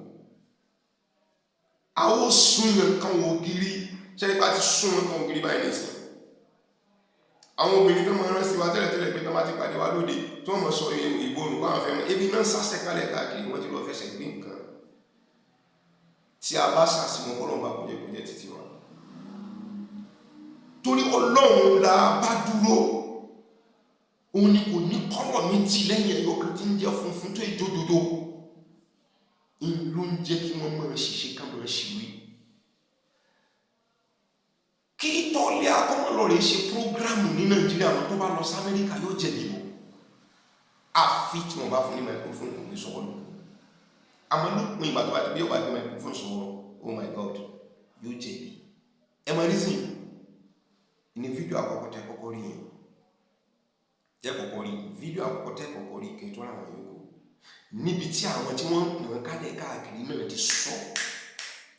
Awo sun nkan wo giri, se pa ti sun nkan wo giri báyìí nisin. Àwọn obìnrin tó máa rán sí wa tẹ́lẹ̀ pé tó máa ti pàdé wa lóde tó máa sọ ìborùn wá fẹ́ mọ́ ebi náà sásẹ̀ kalẹ̀ káàkiri wọ́n ti lọ fẹsẹ̀ gbé nǹkan. Tí a bá sàsìmọ́ kọ́lọ́mbà kójẹ́kójẹ́ títí wa torí Ọlọ́run la bá dúró òun ni kò ní kọ́lọ̀ méjì lẹ́yìn ẹ̀yọ́ kan tí ń jẹ́ funfun tó ìjódodo ló ń jẹ́ kí wọ́n máa ṣiṣẹ́ ká máa ṣìwé kí Toliha akọ́mọlọ́ rẹ̀ ṣe prógrámù ní Nàìjíríà wọn tó bá lọ sí Amẹ́ríkà yóò jẹ̀bi bò àfi tí wọ́n bá fún ní microphone kò ní sọ̀rọ̀ lọ àmọ́ lópin ìgbà tó bá ti bí ọba gbé microphone sọ̀rọ̀ oh my God yóò jẹ̀bi ẹ máa reason ní fídíò àkọ́kọ́ tẹ́ kọ́kọ́ rí yẹn tẹ́ kọ́kọ́ rí fídíò àkọ́kọ́ tẹ́ kọ́kọ́ rí kẹtọ́ àwọn yòókù níbi tí àwọn tí wọ́n ń pè wọ́n kálẹ̀ káàkiri náà ti sọ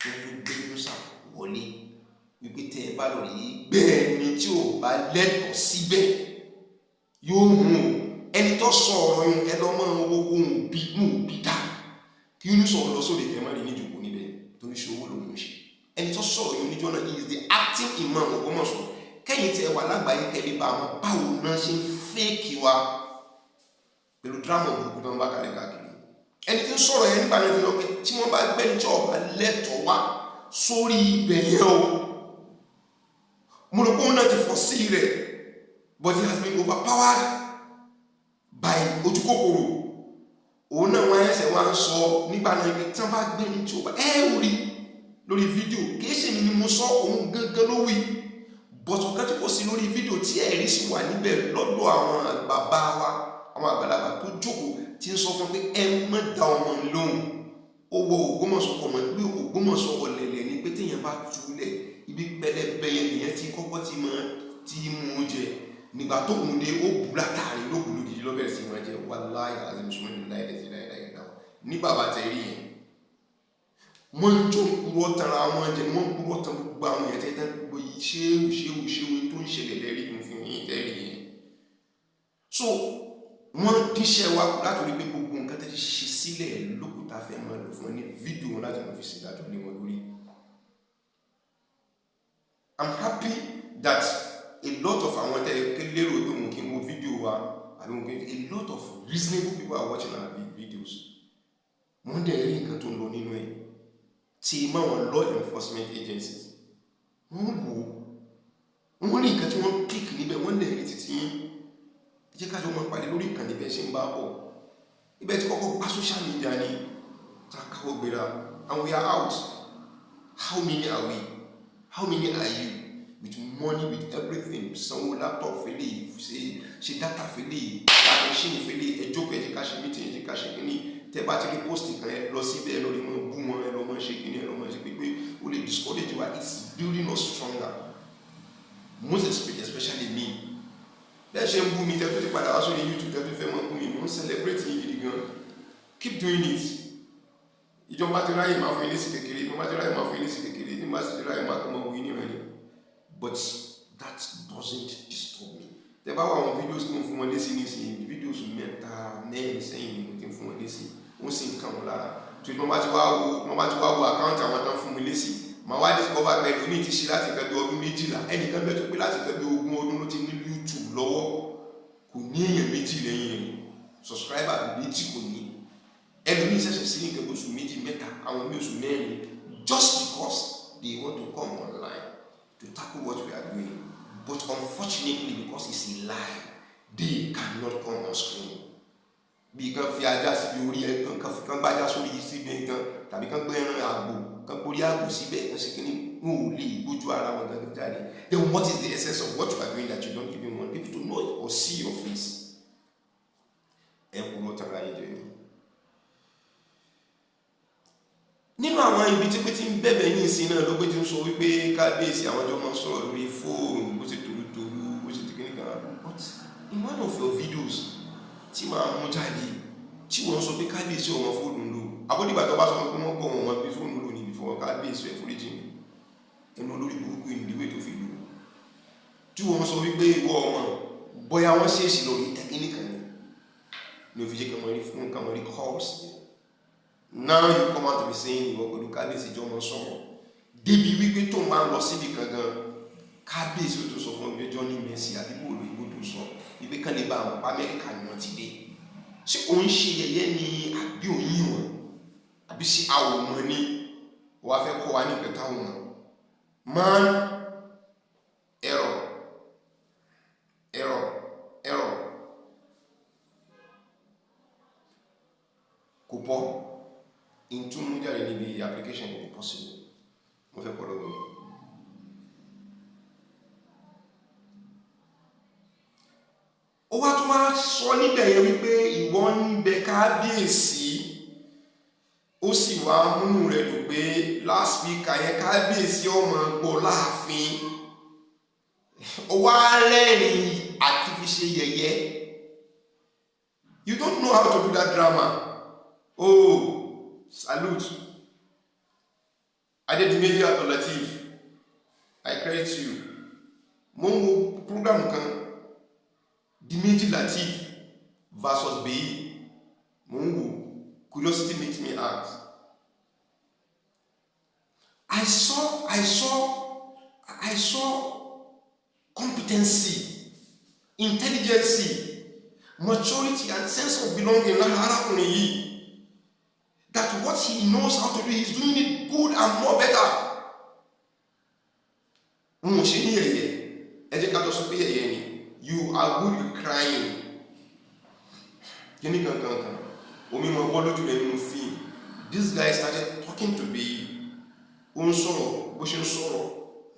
wọ́n tó gbé musa wọlé wípé tẹ́ ẹ bá lọ rí bẹ́ẹ̀ ni tí ò bá lẹ́tọ̀ọ́ síbẹ̀ yóò mú ẹni tó sọ ọ̀rọ̀ yẹn ẹ lọ́ mọ́ owó bí dá kí inú sọ̀rọ̀ lọ sóde kẹ́ máa rí níjòkó níbẹ̀ torí ṣe owó lòun ṣe ẹni tó sọ̀rọ̀ yẹn níjọ́ náà is the acting imam of Ogbomosoland kẹ́yìn tí ẹ wà lágbàáyé kẹ́lẹ́ bá wọn báwo náà ṣe ń fẹ́ẹ̀kì wa pẹ̀lú dírámà burúkú tó ń bá kalẹ̀ káàkiri ẹni tí ń sọ̀rọ̀ yẹn nígbà yẹn ti lọ pé tí wọ́n bá gbẹ́ni tí ọba lẹ́tọ̀ọ́ wá sórí ibẹ̀ yẹn o mo rò pé òun náà ti fọ́ sí rẹ̀ but he has been overpowered by ojúkòkòrò òun náà wọ́n ẹsẹ̀ wá ń sọ nígbà náà ibi tí wọ́n bá gbẹ́ni tí ọba rí lórí fídíò kìí ṣe ni mo sọ òun gángan ló wí bọ̀tọ̀ kan tí kò sí lórí fídíò tí ẹ̀rí sì wà níbẹ̀ lọ́dọ̀ àwọn bàbá wa àwọn àgbàlagbà tó jókòó tí ń sọ fún pé ẹ má dá ọmọ lóhùn ó wọ Ògbómọ̀ṣọ́ ọmọ pé Ògbómọ̀ṣọ́ ọ̀lẹ̀lẹ̀ ni pé téèyàn bá túlẹ̀ ibi pẹlẹbẹ yẹn nìyẹn tí kọ́kọ́ ti mú jẹ nígbà tó mú dé ó bù látàrí ló bù lójijì lọ́bẹ̀rẹ̀ sí máa jẹ wàláhì àti mùsùlùmí láìláì ní bàbá tẹ̀rí yẹn wọ́n ń jó kúrọ́ tara àwọn ẹ̀jẹ̀ ni wọ́n kúrọ́ tán gbogbo àwọn ẹ̀jẹ̀ tẹ́tẹ́ gbogbo ṣéwù tó ń ṣẹlẹ̀ lẹ́rí tó ń fi yín tẹ́rí yẹn so wọ́n díṣẹ́ wa láti rí pé gbogbo nǹkan tẹ́ ti ṣe sílẹ̀ lókùtà fẹ́ máa lò fún ẹ ní fídíò wọn láti máa fi ṣe ìdájọ́ lé wọn lórí. I'm happy that a lot of àwọn tẹ́ lérò pé mo kì í wo fídíò wa àbí mo kì í a lot of reasonable people are watching our videos wọ́n dẹ̀ rí nǹkan tó ń lọ nínú ẹ̀ tí máwọn law enforcement agencies wọ́n wò rí nǹkan tí wọ́n pick níbẹ̀ wọ́n dẹ̀ rí títí yín jẹ́ ká jọ máa pàdé lórí ìkànnì bẹ́ẹ̀ ṣe ń bá bọ̀ ibẹ̀ tí kọ́kọ́ bá social media ni takáwọ́ gbéra and we are out. How many are we? How many are you? With money, with everything, sanwó laptop fẹ́lẹ̀ ṣe data fẹ́lẹ̀ ṣe machine fẹ́lẹ̀ ẹjọ́ pé ẹjẹ́ ká ṣe meeting ẹjẹ́ ká ṣe kíní tẹ́ bá ti rí post kan ẹ lọ síbẹ̀ ẹ lọ rí mọ́ bú wọn ẹ lọ mọ́ ṣe kíní ẹ lọ mọ́ ṣe pé ó lè discourage wa. It's building us stronger, most especially me. Bẹ́ẹ̀ ṣe ń bú mi tẹ́tù ti padà wá sórí YouTube tẹ́tù fẹ́ mọ́ bú mi mo ń celebrate yín gidi gan. Keep doing it. Ìjọba ti ráyè máa fún ilé sí kékeré ìjọba ti ráyè máa fún ilé sí kékeré ní máa sì ti ráyè máa kọ́ mọ́ wí ní ìrẹ́lẹ̀. But that doesn't disturb me. Tẹ́ bá wà àwọn videos tí mo fún wọn lé sí nísìnyí videos mẹ́ta mẹ́rin sẹ́yìn ni mo ti fún wọn lé sí ó sì ń kàn wọ́n lára. Tó ìgbọ́n bá ti wá wo àkáǹtì àwọn tán fún mi lé sí màá wá discover pé ẹlòmíì ti ṣe láti kẹ́ bí ọdún 12 ẹnìkan bẹ́ẹ̀ tó pé láti kẹ́ bí 20 ọdún ló ti ní YouTube lọ́wọ́ kò ní èèyàn 2 lẹ́yìn rẹ̀ subscriber 2 kò ní ẹlòmíì ṣẹ̀ṣẹ̀ sí nǹkan oṣù 2 3 àwọn oṣù 4 just because they want to come online to tackle what we are doing. But unfortunately, because it's a lie, they cannot come on screen. Bí kan fi ajá síbi orí ẹ̀ kan gbájá sórí síbi kan tàbí kan gbé ẹran àgbò kan gbórí àgbò síbẹ̀ kan ṣe kíní wọn ò lè gbójú ara wọn gangan jáde. Then what is the essence of what you are doing that you don't even want people to know it or see your face? Ẹ kúrò tara yín jẹ ni. Nínú àwọn ibi tí pé tí ń bẹ̀bẹ̀ ní ìsìn náà ló pé tí ń sọ wípé kábíyèsí àwọn ọjọ́ máa ń sọ̀rọ̀ lórí fóònù bó ṣe tòrútòrú bó ṣe ti kíní kan. But in one of your videos tí máa mú jáde tí wọ́n sọ pé kábíyèsí ọmọ fóònù lò abódìgbà tó bá sọ pé wọ́n kọ́ wọn bí fóònù lò níbi fọwọ́ kábíyèsí ẹ̀fọ́ríjì mi ẹnu olórí burúkú ìdíwé tó fi lò tí wọ́n sọ wípé ìwọ ọmọ bóyá wọ́n ṣèèṣì lórí tẹkíníkà ni ó fi jẹ́ kẹmọ́ rí fún kẹmọ́ rí calls. Now you come out to be saying ìwọ pẹ̀lú kábíyèsí jọ mọ́ sọ̀rọ̀ débi wípé tó máa lọ síbi kankan kábíyèsí ó tó sọ fún ọgbẹ́jọ́ ní mẹ́sì àdúgbò olóyìnbó tó sọ ibi kan lè bá àwọn Amẹ́ríkà ni wọ́n ti dé. Ṣé òun ṣe yẹ̀yẹ́ ni àbí òyìn wọn àbí ṣe àwòmọ́ ni wàá fẹ́ kọ́ wa ní ìpẹ́ta wọn? Man, error. Kò pọ̀ ìtúmú jáde níbi application kò possible. Mo fẹ́ kọ́ lọ́wọ́. Ó wá tún wá sọ níbẹ̀ yẹn wípé ìwọ ń bẹ kábíyèsí ó sì wá múnú rẹ̀ dùn pé last week àyẹn kábíyèsí ọmọ gbọ́ láàfin ó wá rẹ́rìn àti fi ṣe yẹ̀yẹ́. You don't know how to do that drama. Oh, salute. Adebayo Latif, I credit you. Mo ń wo program kan Meje Latif versus Beyi. Mungu, curiosity makes me ask. I saw competency, intelligence, maturity, and sense of belonging. That what he knows how to do, he's doing it good and more better. You are good with crying. This guy started talking to me.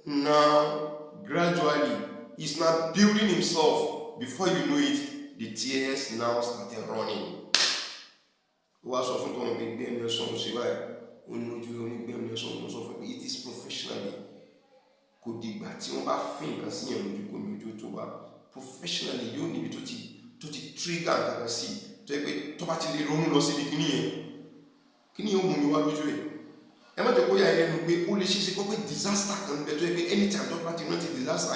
Now, gradually, he's now building himself. Before you know it, the tears now started running. It is professionally. Professionally, you need to trigger and see. To disaster anytime disaster disaster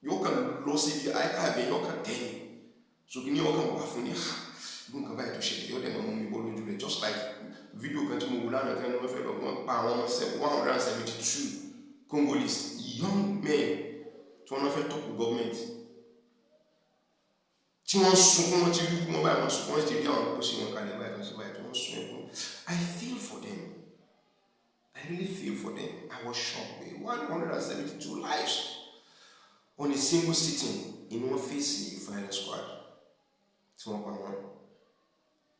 you can lose the eye you can tell so can you just like video 172 Congolese young men to talk to government. I feel for them. I really feel for them. I was shocked. 172 lives on a single sitting in one face firing squad.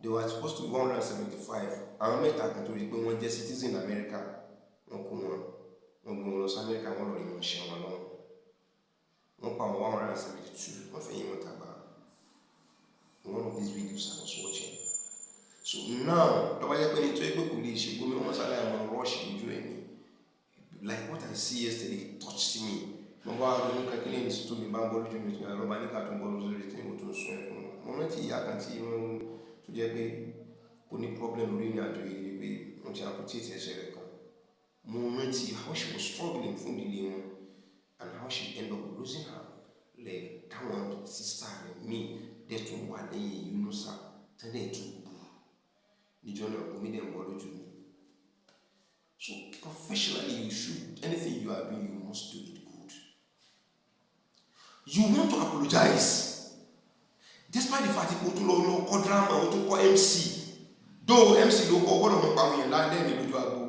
They were supposed to be 175. I met a Catholic when one just citizens in America. America, 172. One of these videos I was watching. So now, like what I see yesterday touched me. How she was struggling from the and how she ended up losing her leg. That one sister and me, that one day you know sir, today to the journal comedian body to me. So professionally, you should anything you are doing, you must do it good. You want to apologize, despite the fact that you go to drama or to MC, though MC ló kọ́ gbọ́dọ̀ mọ̀ pa àwọn èèyàn lálẹ́ ní lójú àgbo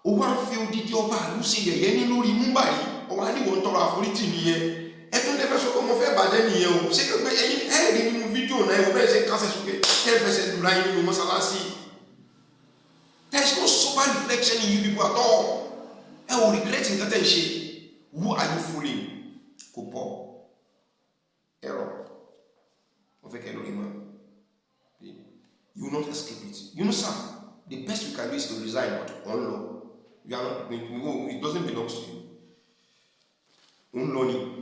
ó wá ń fi odidi ọba àlú sí yẹ̀yẹ́ ní lórí múmbà yìí ó wá ní wọ́n tọrọ àforíjì nìyẹn ẹ tún lè fẹ́ sọ pé mo fẹ́ bàjẹ́ nìyẹn o ṣé pé ẹ̀yin ẹ̀rí nínú fídíò náà ẹ̀ bẹ́ẹ̀ ṣe kásẹ̀ sókè ẹ̀ fẹsẹ̀ lura yín nínú mọ́sálásí. There is no sober reflection in you people at all. ẹ ò regret nǹkan tẹ̀ ń ṣe. Who are you fooling? Kò pọ̀ ẹ̀rọ wọ́n fẹ́ kẹ́ lórí mọ́. You will not escape it. You know, sir, the best you can do is to resign, but on law. You are not, it doesn't belong to you. On law.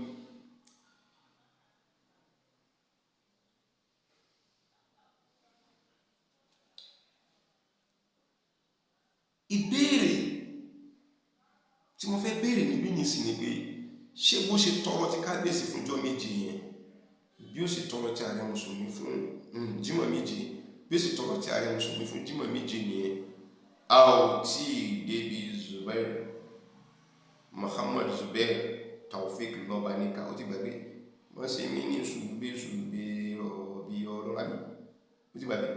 Ìbéèrè tí mo fẹ́ béèrè níbí nìsín ni pé ṣé bó ṣe tọrọ ti kábíyèsí fún ọjọ́ méje yẹn bí ó ṣe tọrọ ti ààrẹ mùsùlùmí fún jímọ̀ méje bí ó ṣe tọrọ ti ààrẹ mùsùlùmí fún jímọ̀ méje nìyẹn a ò tí ì débi Zubair Muhammad Zubair Taofik lọ́ba níka ó ti gbàgbé wọ́n ṣe mí ní ṣùgbé ọ̀bí ọ̀rọ̀ àbí ó ti gbàgbé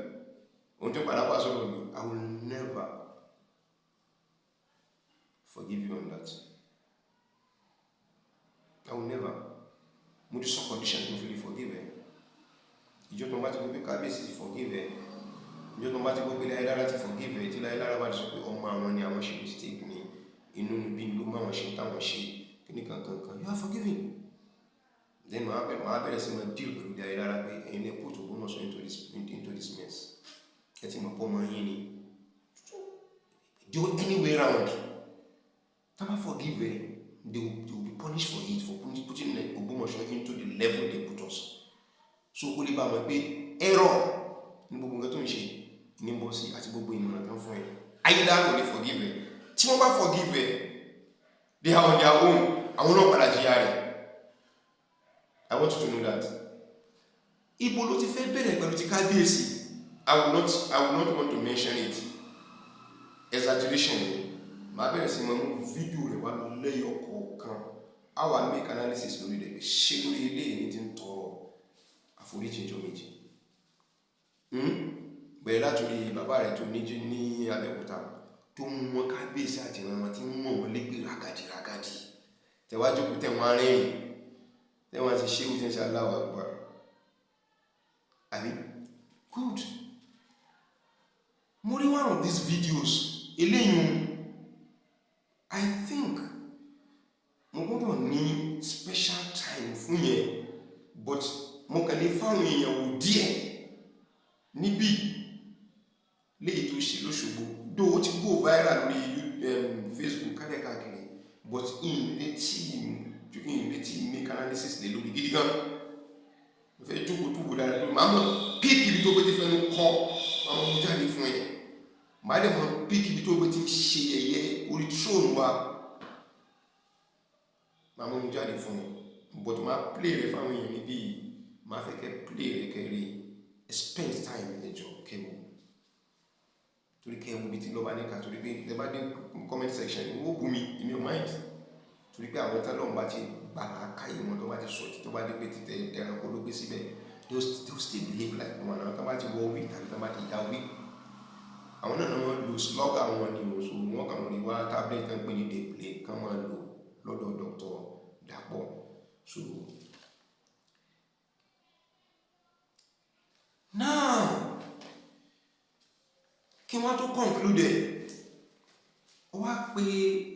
ohun tó padà wá sọ̀rọ̀ mi I will never forgive you on that. I will never. Mo ti sọ condition to really forgive her. Ìjọ tó ń bá ti gbé kábíyèsí forgive her. Ìjọ tó ń bá ti gbé láìlára ti forgive her. Tí láìlára bá ti sọ pé ọmọ àwọn ni àwọn ṣe mistake ni inú níbí ló máa wọn ṣe táwọn ṣe kíní kankan. You are forgiven. Then màá bẹ̀rẹ̀ sí máa deal pẹ̀lú láìlára pé ẹ̀yin lè put Ogbomoso into this mess. Ẹ ti mọ̀ pọ̀ mọ́ yín ni. Do any way round. Tama forgive her. They will be punished for it, for putting Ogbomoso into the level they put us. So only by my pay error ní gbogbo nǹkan tó ń ṣe ní bọ́sí àti gbogbo ìmọ̀ràn kan fún ẹ. Either will forgive her. Tí wọ́n bá forgive her, they are on their own. Àwọn náà padà jìyà rẹ̀. I want you to know that. Ibo ló ti fẹ́ bẹ̀rẹ̀ pẹ̀lú ti kábíyèsí. I will not want to mention it. Exaggeration. Màá bẹ̀rẹ̀ sí máa mú fídíò rẹ̀ wá lẹ́yọ̀ kọ̀ọ̀kan. I will make analysis lórí rẹ̀ pé ṣé lórí ilé ìní ti ń tọrọ àforíjì ọjọ́ méjì. Bẹ̀rẹ̀ látòrí bàbá rẹ̀ tó níjí ní Abẹ́òkúta tó mú wọn kábíyèsí àti wọn tí ń mọ̀ wọn lẹ́gbẹ̀ẹ́ ragadi. Tẹ̀wájú kú tẹ̀wọ̀n arìnrìn tẹ̀wọ̀n ti ṣé òjẹ́ ṣe Allahu Akbar. Àbí? Good. Mo rí one of these videos eléyìí I think mo gbọ́dọ̀ ní special time fún yẹn but mo kàn lè fáwọn èèyàn wò díẹ̀ níbí léyìí tó ṣe lóṣogbo dó ó ti go viral lórí Facebook káàkiri but in letí make analysis lè lórí gidi gan mo fẹ́ jókòó tó wò dára lórí màá mọ̀ píìkì ibi tó gbé ti fẹ́ kọ́ àwọn ọmọ jáde fún ẹ màá dẹ̀ mọ̀ píìkì ibi tó gbé ti ṣe yẹ̀yẹ́ orí tróònù wa màá mọ̀ ọmọ jáde fún ẹ but màá play rẹ fáwọn èèyàn níbí màá fẹ́ kẹ́ play rẹ kẹ́rì spend time ẹjọ́ kẹ́wò torí kẹ́wò bí ti lọ́ba níka torí pé ẹ bá dé comment section ó bù mí in your mind torí pé àwọn tá lọ́nà bá ti gbàgbà káyé wọn tó bá ti sọ tó bá dé pé títẹ ẹranko ló gbé síbẹ̀ they will still behave like wọn àwọn tó bá ti wọ wí tàbí tó bá ti ya wí àwọn náà wọ́n lo slogan wọn ni oṣù wọn kàn lórí wá tablet kan pé ní dey play kán máa lò lọ́dọ̀ Dr. Daapoo so now kí wọ́n tó conclude ó wá pé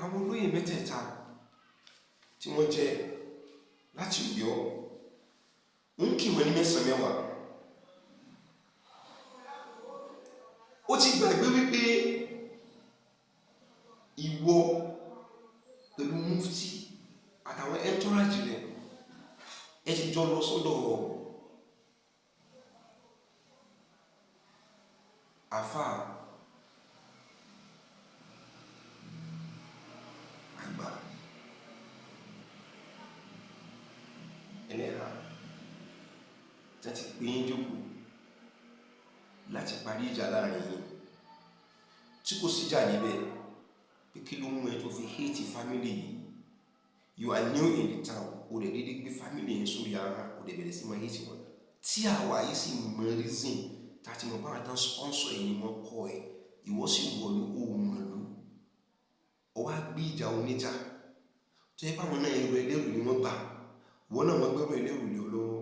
àwọn olóyè mẹ́tẹ̀ẹ̀ta tí wọ́n jẹ́ láti Ọ̀yọ́ ń kí wọ́n ní mẹ́sàn-án mẹ́wàá ó ti gbàgbé wípé ìwọ pẹ̀lú mufti àtàwọn entourage rẹ̀ ẹ ti jọ lọ sọ́dọ̀ àfáà àgbà ẹlẹ́ha tí a ti pè yín jókòó láti parí ìjà láàrin yín tí kò síjà níbẹ̀ pé kí ló mú ẹ tó fi hate family yìí you are new in the town o lè dédé gbé family yẹn sórí ara o lè bẹ̀rẹ̀ sí máa hate wọn tí àwa yìí sì mọ reason tàti mọ̀ báwọn tán sponsor ẹ̀ ni wọ́n kọ́ ẹ̀ ìwọ sì wọ̀lú òmùlú ó wá gbé ìjà oníjà tó yẹ báwọn náà ẹrù ẹlẹ́rù ni wọ́n gbà wọ́n náà wọ́n gbẹ́rù ẹlẹ́rù lé olówó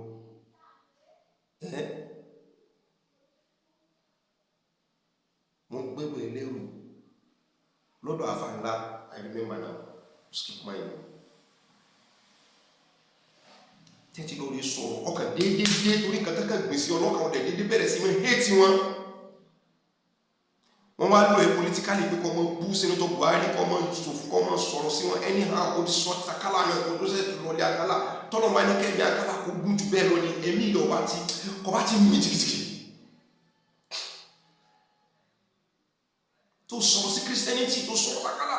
wọ́n gbẹ́rù ẹlẹ́rù lọ́dọ̀ àfà ńlá. I remember now, skip my name. Tẹ́tí lórí sọ̀rọ̀ ọkàn déédéé torí kàtàkà gbèsè ọlọ́kàn ọ̀dẹ̀ déédéé bẹ̀rẹ̀ sí mọ́ hate wọn. Wọ́n wá lò ẹ́ politically pé kọ́ mọ́ bú Senator Buhari kọ́ mọ́ sòfò kọ́ mọ́ sọ̀rọ̀ sí wọn anyhow ó ti sọ takala náà kó tó sẹ́ lọ́lẹ̀ àkàlà tọ́nà máa ní kẹ́mi àkàlà kó gún jù bẹ́ẹ̀ lọ ni èmi ìyọ̀ bá ti mí jìkìjìkì. Tó sọ̀rọ̀ sí Christianity tó sọ̀rọ̀ takala.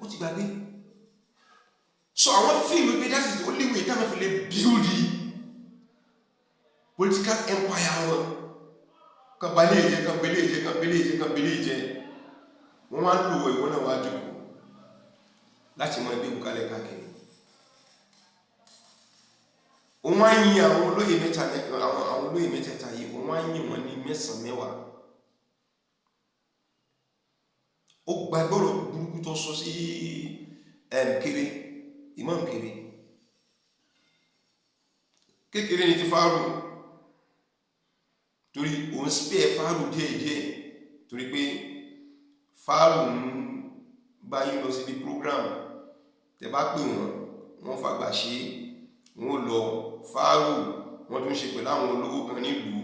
Ó ti gbàgbé. So àwọn fíìmù pé that is the only way táwọn fi lè build the political empire wọn. Kan balẹ̀ ìjẹ́ kan belé ìjẹ́ kan belé ìjẹ́ kan belé ìjẹ́. Wọ́n máa ń lò ìwọ́n náà wá dùn láti mọ ẹgbẹ́ ìbùkálẹ̀ káàkiri. Wọ́n á yin àwọn olóyè mẹ́tẹ̀ẹ̀ta yìí wọ́n á yin wọn ní 9 mẹ́wàá. Ó gbàgbọ́rọ̀ burúkú tó sọ sí kéré Imam kéré kékeré ní ti fáàrù torí òun spare fáàrù díẹ̀díẹ̀ torí pé fáàrù ń bá yín lọ síbi program tẹ́ bá pè wọ́n fàgbà ṣe wọ́n lọ fáàrù wọ́n tún ṣe pẹ̀lú àwọn olówó kan nílùú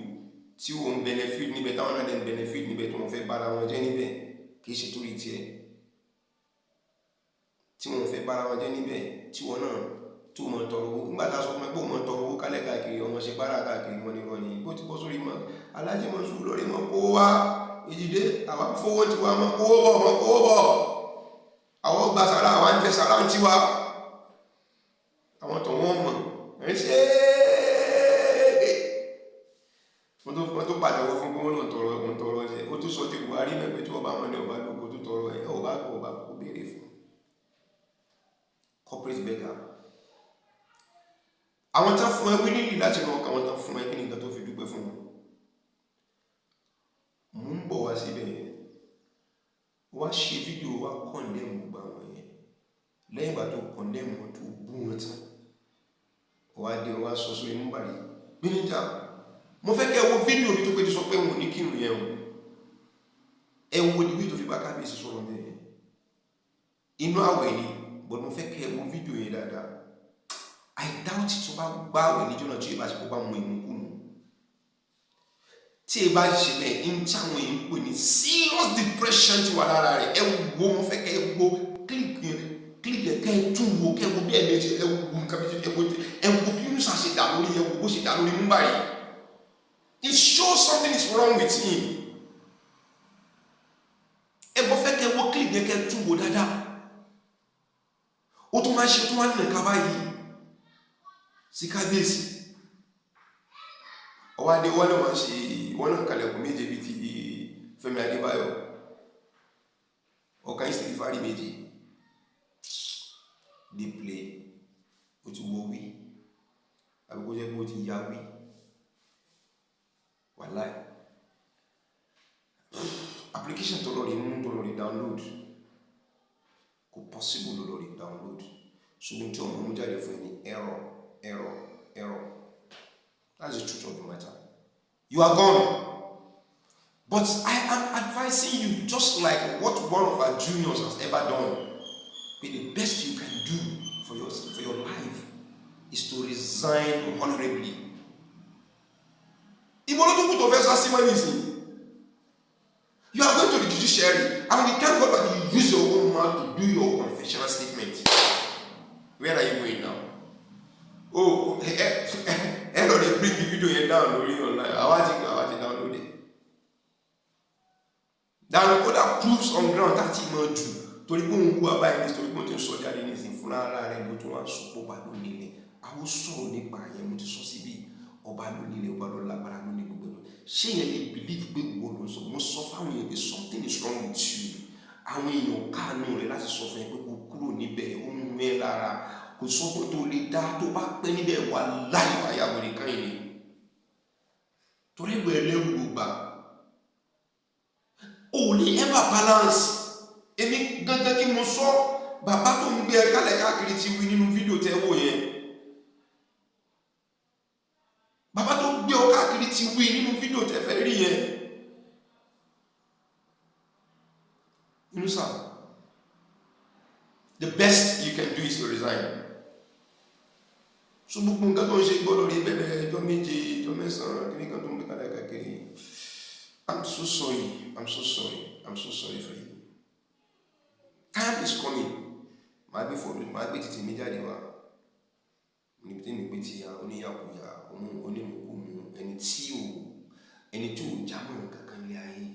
tí òun benefit níbẹ̀ táwọn náà dẹ̀ benefit níbẹ̀ tó wọ́n fẹ́ bára wọn jẹ́ níbẹ̀ kìí ṣe torí tiẹ̀ tí wọ́n fẹ́ bára wọn jẹ́ níbẹ̀ tí wọ́n náà tó mọ̀ tọrọ owó nígbà tá a sọ fún ẹ pé ó mọ̀ tọrọ owó kálẹ̀ káàkiri ọmọ ṣe bára káàkiri wọn ni wọn ni bó ti bọ́ sórí mọ́ alájẹ mọ́ sùúrù lórí mọ́ kó wá ìdílé àwọn fowó tiwa mọ́ kó bọ̀ àwọn gba sàrà àwọn ń jẹ sàrà ń tiwa àwọn tó wọ́n mọ̀ ẹ̀ ṣe wọ́n tó pàtàkì fún pé wọ́n lọ tọrọ ẹ̀ ó tó sọ ti Buhari náà pé tí wọ́n bá wọn ní ọba lóko tó tọrọ ẹ̀ ọba kó béèrè fún corporate beggar. Àwọn tán fún ẹ wí nílì láti ràn ọkàn àwọn tán fún ẹ kí ni nǹkan tó fi dúpẹ́ fún wọn. Mò ń bọ̀ wá síbẹ̀ yẹn wá ṣe fídíò wá kọ̀ndẹ́mù gbà wọ́n yẹn lẹ́yìn ìgbà tó kọ̀ndẹ́mù wọn tó bú wọn tán wá dé wá sọ sórí múbàrí bí níjà mo fẹ́ kẹ́ wo fídíò mi tó pé ti sọ pé wọn ò ní kírun yẹn o ẹ wo ni bí tó fi bá kábíyèsí sọ̀rọ̀ bẹ́ẹ̀ inú àwẹ̀ ni but mo fẹ́ kẹ́ wo fídíò yẹn dáadáa I doubt it tó bá gbá àwẹ̀ níjọ́ náà tí ìbá ṣe kó bá mọ ìmúkúmu tí ìbá ṣe bẹ́ẹ̀ ń tí àwọn èèyàn ń pè ní serious depression ti wà lára rẹ̀ ẹ wo mo fẹ́ kẹ́ wo clip yẹn kẹ́ ẹ tún wo kẹ́ wo bí ẹ méjì ẹ wo nǹkan méjì ẹ wo bí yóò ṣàṣe dà lórí ẹ wo bó ṣe dà lórí múbàrí. It shows something is wrong with him. Ẹ bọ́ fẹ́ kẹ́ wo clip yẹn kẹ́ tún wo dáadáa. Ó tún máa ṣe tún wá nínú ẹ̀ka báyìí sí kábíyèsí. Ọwọ́ adé wọ́n náà máa ṣe wọ́n náà kalẹ̀kùn méje bíi ti Femi Adebayo. Ọ̀kan yìí sì fi fárí méje. Dey play. Ó ti wo wí. Àbí kó jẹ́ pé ó ti yá wí. Wallahi application tó lórí mú tó lórí download kò possible ló lórí download ṣùgbọ́n tí ọmọ mú jáde fún ẹni error that's the truth of the matter. You are gone, but I am advising you just like what one of our juniors has ever done. But the best you can do for your life is to resign honorably. You are going to the judiciary and you thank God that you use your own mouth to do your confessional statement. Where are you going now? Oh, hello, they bring the video here down online. I want to download it. Download that proofs on ground that he will do. To the one who are buying this, to the one who is soldiering this in Funara and go to one super balloon. I was so neat by him to Sosibi or balloon or balloon. She really believe big words so most suffer when something is wrong with you. And when you can't know that is suffering, people grow nibe, kò sọ́gbọ́n tó lè dá tó bá pẹ́ níbẹ̀ wà láì wáyà wèrè kan yìí torí ìwé ẹlẹ́rù gbogbo ò lè ever balance. Èmi gangan kí mo sọ bàbá tó ń gbé ẹ kálẹ̀ káàkiri ti wí nínú fídíò tẹ́ wò yẹn. Bàbá tó gbé ọ káàkiri ti wí nínú fídíò tẹ́ fẹ́ rí yẹn. You know, sir, the best you can do is to resign. So gbogbo nǹkan tó ń ṣe gbọ́dọ̀ rí bẹ́ẹ̀ ẹjọ́ méje ẹjọ́ mẹ́sàn-án kí nìkan tó ń gbé kálẹ̀ káàkiri. I'm so sorry for you. Time is coming. Màá gbé títí mi jáde wá. Níbi tí mi gbé ti ya oníyàkúyà onímùkúmu ẹni tí ò jámọ́ kankan lé ayé.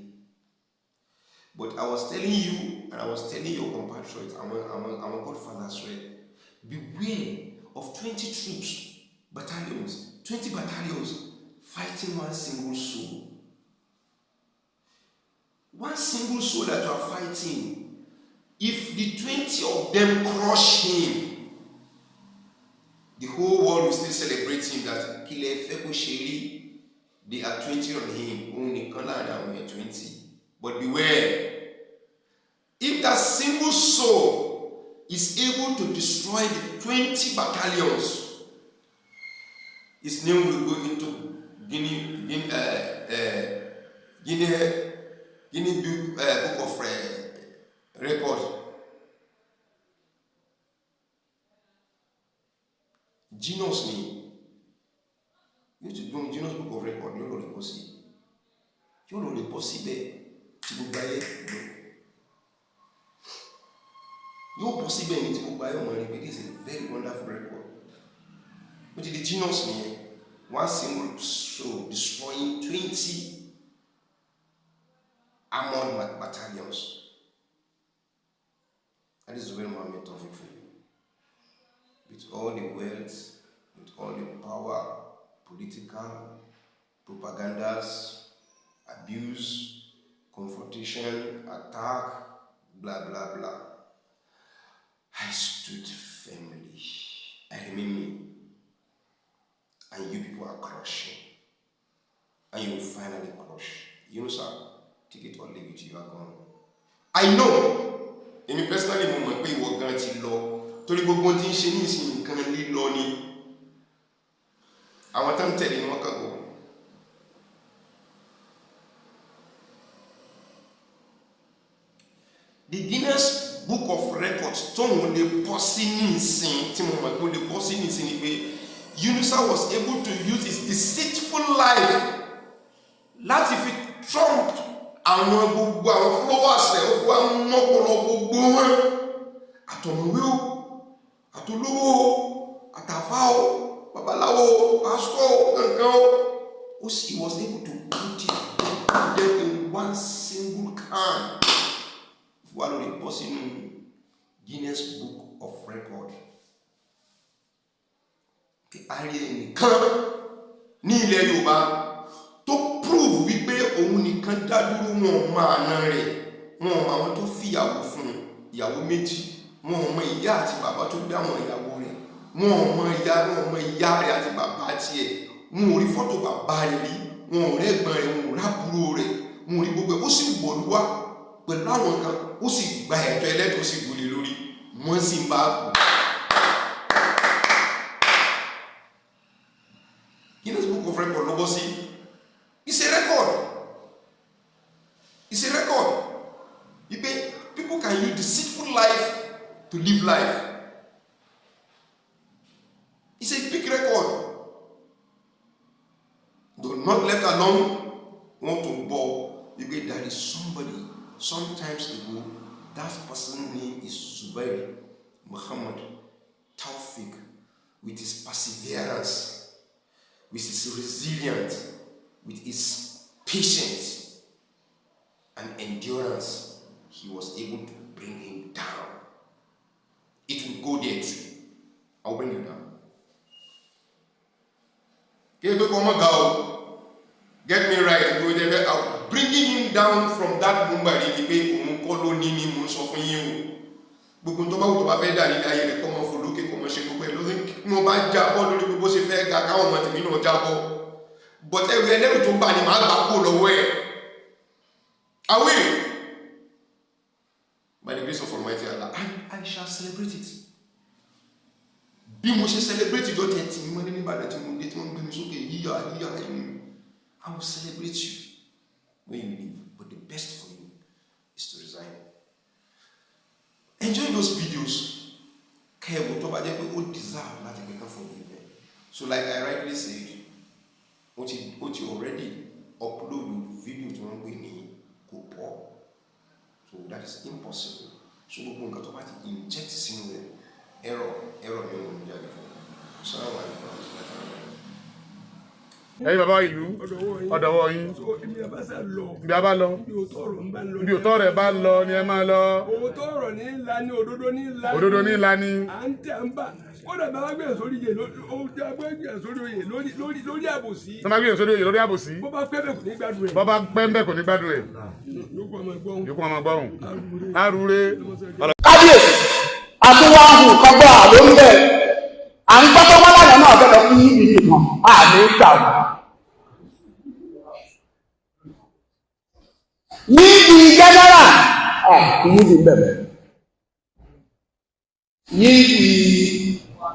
But I was telling you and I was telling your compatriots, our godfathers, right? Beware of 20 battalions fighting one single soul. One single soul that you are fighting, if the 20 of them crush him, the whole world will still celebrate him that they are 20 on him, only Canada 20. But beware, if that single soul is able to destroy the 20 battalions, his name will go into Guinness Book of Record. Guinness ni you to do Guinness Book of Record yóò lọ lè bọ́ síbẹ̀ tí gbogbo ayé yóò bọ́ síbẹ̀ ní tí gbogbo ayé ọmọ rẹ̀ pé this is a very wonderful record. But the Guinness ni one single soul destroying 20 armored battalions. That is very moment of it for you. With all the wealth, with all the power, political, propagandas, abuse, confrontation, attack, blah, blah, blah. I stood firmly. I remain, and you people are crushing. And you will finally crush. You know, sir, take it or leave it, you are gone. I know. Èmi personally mo mọ̀ pé ìwọ gan ti lọ torí gbogbo tí ń ṣe ní ìsìn nǹkan lílọ ni àwọn tó ń tẹ̀lé ni wọ́n kàgbọ́. The Guinness Book of Records tóun lè bọ́ sí ní ìsìn tí mo mọ̀ pé ó lè bọ́ sí ní ìsìn ni pé Yunusa was able to use his deceitful life láti fi trump àwọn gbogbo àwọn followers rẹ̀ ó fi wá ń nọ́pọ̀lọ́ gbogbo wọn àtọ̀mọ̀wé o àtolówó o àtàfà o babaláwo o pásítọ̀ o kankan o he was able to put them in one single can wà lórí bọ́ sínú Guinness Book of Record. Ààrẹ ẹnìkan ní ilẹ̀ Yorùbá tó prove wípé òun nìkan dádúró wọn máa ná rẹ̀ wọn mọ àwọn tó fìyàwó fún ìyàwó méjì wọn mọ ìyá àti bàbá tó dá wọn ìyàwó rẹ̀ wọn mọ ìyá rẹ̀ àti bàbá tiẹ̀ wọn ò rí fọ́tò bàbá rẹ̀ rí wọn ò rẹ́gbọ́n rẹ̀ wọn ò rábúrò rẹ̀ wọn ò rí gbogbo ẹ̀ ó sì wọ̀lú wá pẹ̀lú àwọn kan ó sì gba ẹ̀tọ́ ẹlẹ́tọ̀ọ́ sì gbolé lórí wọ́n sì ń bá a kú. Guinness Book of Record lọ́wọ́ sí. It's a record. It's a record. People can use deceitful life to live life. It's a big record. Though not left alone, want to bore. There is somebody, sometimes ago, that person's name is Zubair Muhammad Taufik, with his perseverance, with his resilience, with his patience and endurance, he was able to bring him down. It will go there too. I'll bring you down. Get me right. I'm bringing him down from that Mumbai. Gbogbo tó bá wù tó bá fẹ́ dà ní ayé rẹ̀ kọ́ mọ́ fún lókè kọ́ mọ́ ṣe gbogbo mo bá jábọ́ lórí gbogbo ṣe fẹ́ ga káwọn ọmọ tèmi náà jábọ́ but ẹrù ẹlẹ́rù tó bá ní màá gbà kó lọ́wọ́ ẹ̀ I will by the grace of Almighty Allah I shall celebrate it bí mo ṣe celebrate ìjọ tẹ̀ tí mo ní nígbàdàn tí mo dé tí wọ́n gbé mi sókè yíyá I will celebrate you when you leave but the best for you is to resign. Enjoy those videos. Kẹ́ẹ̀bù tó bá jẹ́ pé ó deserve láti pé ká forgive them. So like I rightly said, ó ti already upload video tí wọ́n gbé ní kò pọ̀. So that is impossible. So gbogbo nǹkan tó bá ti inject sínú rẹ̀ error ni wọ́n ń jáde fún. Assalamu alaikum.
Ẹ̀yin bàbá ìlú ọ̀dọ̀wọ́ yín bí a bá lọ bí òótọ́ rẹ̀ bá lọ ni ẹ máa lọ.
Òótọ́ ọ̀rọ̀ ní ńlá ni òdodo ní ńlá ni.
Òdodo ní ńlá ni.
À ń tẹ̀ ń bà kódà bá wá gbẹ̀yìn sórí oyè lórí àbòsí.
Tó máa gbẹ̀yìn sórí oyè lórí àbòsí.
Bó bá pẹ́ bẹ́ẹ̀ kò ní gbádùn ẹ̀.
Bó bá pẹ́ bẹ́ẹ̀ kò ní gbádùn ẹ̀.
Yòókù ọmọ ẹgbọ́n.
Yòókù ọmọ ẹgbọ́n. Arúre.
Kábíyèsí àtúwáhùn kọgbà ló ń bẹ̀. À ń gbọ́ tó wá láyọ̀ náà bẹ̀rẹ̀ fún yìí nìkan àmì gbà wọ́n. Níbi jẹ́nẹ́rà níbi bẹ̀rẹ̀ níbi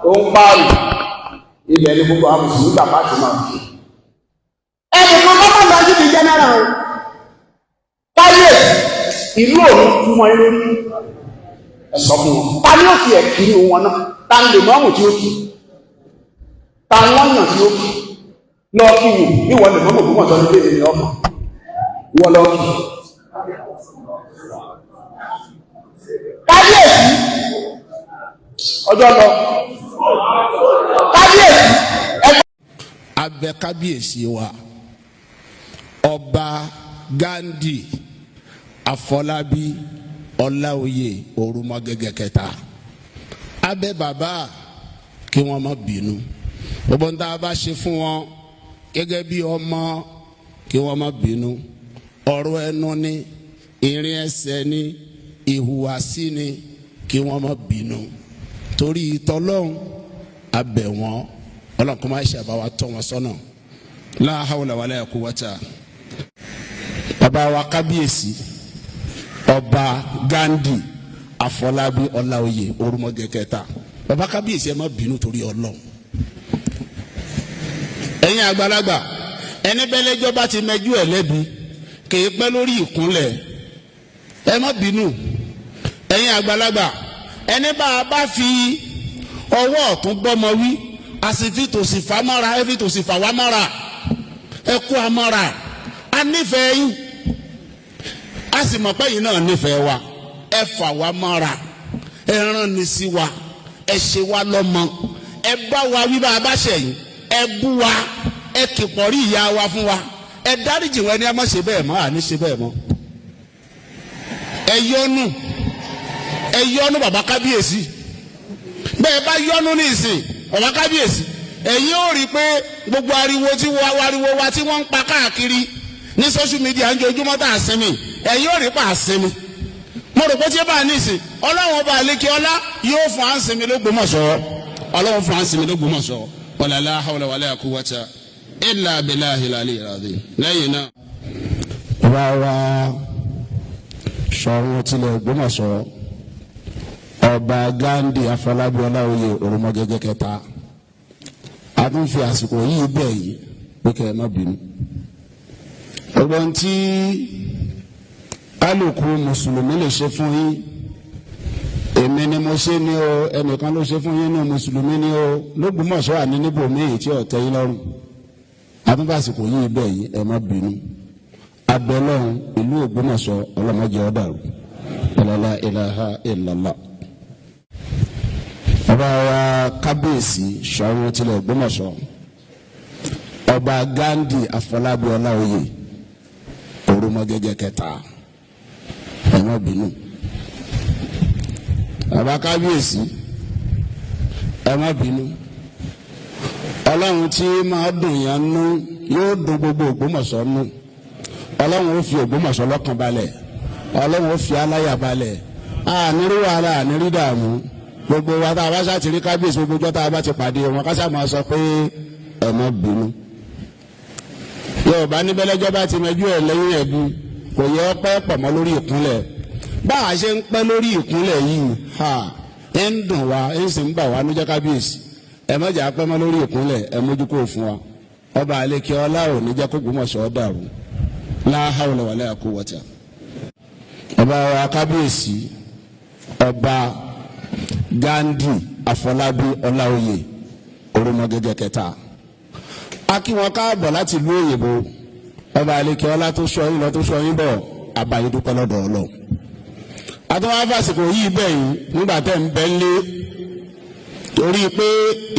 òun pààrọ̀ ilẹ̀ ní gbogbo àmùsùn nígbà bá ti máa fi ẹni kan bá máa lọ níbi jẹ́nẹ́rà o káyéèsì ìlú òun fún wọn lórí ẹ̀sọ́ fún wọn ta ni ó fi ẹ̀kiri wọn náà ta ni lè mọ́mù tí ó kì ta ni wọ́n yàn tí ó kì lọ kí wò bí wọ́n lè mọ́mù tó mọ̀ sọ ní bèèrè ní ọkàn wọ́n lọ kí kábíyèsí ọjọ́ lọ kábíyèsí
abẹ kábíyèsí wa ọba Gandhi Afọlábí Ọláoyè Orúmọgẹgẹ kẹta abẹ bàbá kí wọ́n má bínú gbogbo ń tá a bá ṣe fún wọn gẹ́gẹ́ bí ọmọ kí wọ́n má bínú ọ̀rọ̀ ẹnu ni ìrìn ẹsẹ̀ ni ìhùwàsí ni kí wọ́n má bínú torí ìtọ́lọ́hún abẹ̀ wọn ọlọ́run kó má ṣe àbáwá tọ́ wọn sọ́nà la hawla wala quwwata. Bàbá wa kábíyèsí ọba Gandhi Afọlábí Ọláoyè Orúmọgẹgẹ kẹta bàbá kábíyèsí ẹ má bínú torí ọlọ́run. Ẹ̀yin àgbàlagbà ẹni bẹ́lẹ́jọ́ bá ti mẹ́jú ẹ̀ lẹ́bi kìí pẹ́ lórí ìkúnlẹ̀ ẹ má bínú. Ẹ̀yin àgbàlagbà ẹni bá a bá fi ọwọ́ ọ̀tún gbọ́mọ wí a sì fi tòsì fà mọ́ra ẹ fi tòsì fà wá mọ́ra ẹ kú amọ́ra a nífẹ̀ẹ́ yín a sì mọ̀ pé yín náà nífẹ̀ẹ́ wa ẹ fà wá mọ́ra ẹ rán ni sí wa ẹ ṣe wá lọ́mọ ẹ bá wa wí bá a bá ṣẹ̀yìn ẹ bú wa ẹ kìpọ̀ rí ìyá wa fún wa ẹ dáríjì wọn ẹni a má ṣe bẹ́ẹ̀ mọ́ àní ṣe bẹ́ẹ̀ mọ́ ẹ yọ́nú bàbá kábíyèsí bẹ́ẹ̀ bá yọ́nú ní ìsìn bàbá kábíyèsí ẹ̀yin ó rí i pé gbogbo ariwo wa tí wọ́n ń pa káàkiri ní social media ń jojúmọ́ tá a sinmi ẹ̀yin ó rí pa àsinmi mo rò pé tí ó bá ní ìsìn ọlọ́run ọba àlékè ọlá yóò fún àǹsinmi l'Ógbómọ̀ṣọ́ ọlọ́run fún àǹsinmi l'Ógbómọ̀ṣọ́ wala la hawla wala quwwata illa billahil aliyyil azim. Lẹ́yìn náà bàbá wa Ṣọ̀ún tilẹ̀ Ògbómọ̀ṣọ́ ọba Gandhi Afọlábí Ọláoyè Orúmọgẹgẹ kẹta a tún fi àsìkò yìí bẹ̀ yìí pé kẹ́ ẹ má bínú. ọgbọ́n tí alùkù mùsùlùmí lè ṣe fún yín èmi ni mo ṣe ní o ẹnìkan ló ṣe fún yín ní mùsùlùmí ní o l'Ógbómọ̀ṣọ́ àní níbòmíì tí ọ̀tẹ́ yín lọ́rùn a tún fi àsìkò yìí bẹ̀ yìí ẹ má bínú. abẹ́lọ́run ìlú Ògbómọ̀ṣọ́ ọlọ́mọdé ọ̀dàrú la ilaha illallah. Bàbá wa kábíyèsí Ṣọ̀ún tilẹ̀ Ògbómọ̀ṣọ́ ọba Gandhi Afọlábí Ọláoyè Orúmọgẹgẹ kẹta ẹ má bínú. Bàbá kábíyèsí ẹ má bínú. Ọlọ́run tí máa dùn yẹn nú yóò dùn gbogbo Ògbómọ̀ṣọ́ nú. Ọlọ́run ó fi Ògbómọ̀ṣọ́ lọ́kàn balẹ̀ Ọlọ́run ó fi aláyà balẹ̀ ànírí wàhálà ànírí dààmú gbogbo wa tá a bá ṣáà ti rí kábíyèsí gbogbo ọjọ́ tá a bá ti pàdé wọn ká ṣáà máa sọ pé ẹ má bínú. Yorùbá ní bẹ́lẹ́jọ́ bá ti mẹjú ẹ̀ lẹ́yìn ẹ̀bí kò yẹ ọ́ pẹ́ pọ̀ mọ́ lórí ìkúnlẹ̀ bá a ṣe ń pẹ́ lórí ìkúnlẹ̀ yìí ẹ ń dùn wá ẹ ń sì ń bà wá nújẹ́ kábíyèsí ẹ má jà pẹ́ mọ́ lórí ìkúnlẹ̀ ẹ mójú kó fún wa ọba àlekè ọlá ò ní jẹ́ kó Ògbómọ̀ṣọ́ dàrú la hawla wala quwwata. ọba wa kábíyèsí ọba Gandhi Afọlábí Ọláoyè Orúmọgẹ́gẹ́ kẹta a kí wọn káàbọ̀ láti ìlú òyìnbó ọba àlekè ọlá tó sọ yín lọ tó sọ yín bọ̀ àbáyé dúpẹ́ lọ́dọ̀ Ọlọ́run. àtúwọ́n afásitì yìí bẹ̀yìn nígbà tẹ́ ń bẹ́ lé torí pé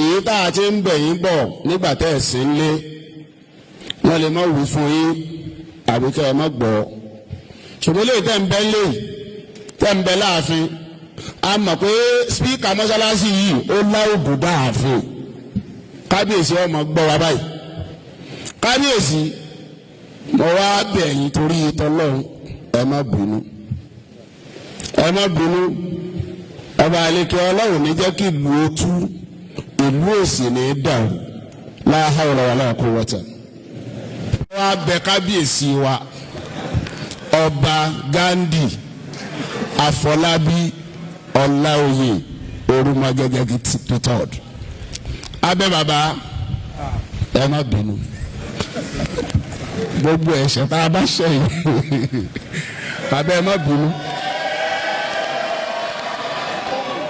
èyí tá a ti ń bẹ̀yìn bọ̀ nígbà tẹ́ ẹ̀ sí ń lé wọ́n lè má wí fún yín àbí kẹ́ ẹ má gbọ́ ṣùgbọ́n lè tẹ́ ń bẹ́ lé tẹ́ ń bẹ láàfin a mọ̀ pé spíkà mọ́ṣáláṣí yìí ó láòdù dáàfin kábíyèsí ọmọ gbọ́ wa báyìí kábíyèsí mo wá bẹ̀yìn torí tọlọ́run ẹ má bínú ọba àlekè Ọlọ́run ní jẹ́ kí ìlú ó tú ìlú òsì ní dàrú la hawla wala quwwata. wọ́n á bẹ kábíyèsí wa ọba Gandhi Afọlábí Ọláoyè Orúmọgẹ́gẹ́ III abẹ́ bàbá ẹ má bínú gbogbo ẹ̀ṣẹ̀ tá a bá ṣẹ̀yìn abẹ́ ẹ má bínú.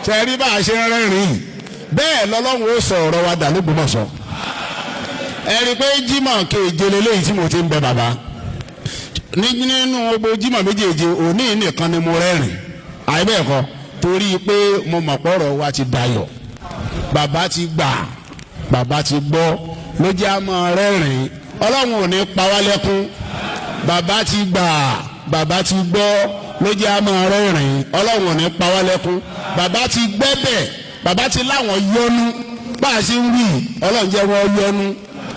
tẹ́rí bá a ṣe rẹ́rìn bẹ́ẹ̀ lọ́lọ́run ó sọ ọ̀rọ̀ wa dà l'Ógbómọ̀ṣọ́ ẹ rí i pé Jímọ̀ keje lélẹ́yìí tí mo ti ń bẹ bàbá nínú gbogbo Jímọ̀ méjèèje òní nìkan ni mo rẹ́rìn àìbẹ́ẹ̀kọ́ torí pé mo mọ̀ pọ̀rọ̀ wa ti dayọ̀ bàbá ti gbà bàbá ti gbọ́ ló jẹ́ àmọ́ rẹ́rìn Ọlọ́run ò ní pa wá lẹ́kún bàbá ti gbà bàbá ti gbọ́ ló jẹ́ àmọ́ rẹ́rìn Ọlọ́run ò ní pa wá lẹ́kún bàbá ti gbẹ́bẹ̀ bàbá ti láwọn yọnu bá a ṣe ń wí Ọlọ́run jẹ́ wọn yọnu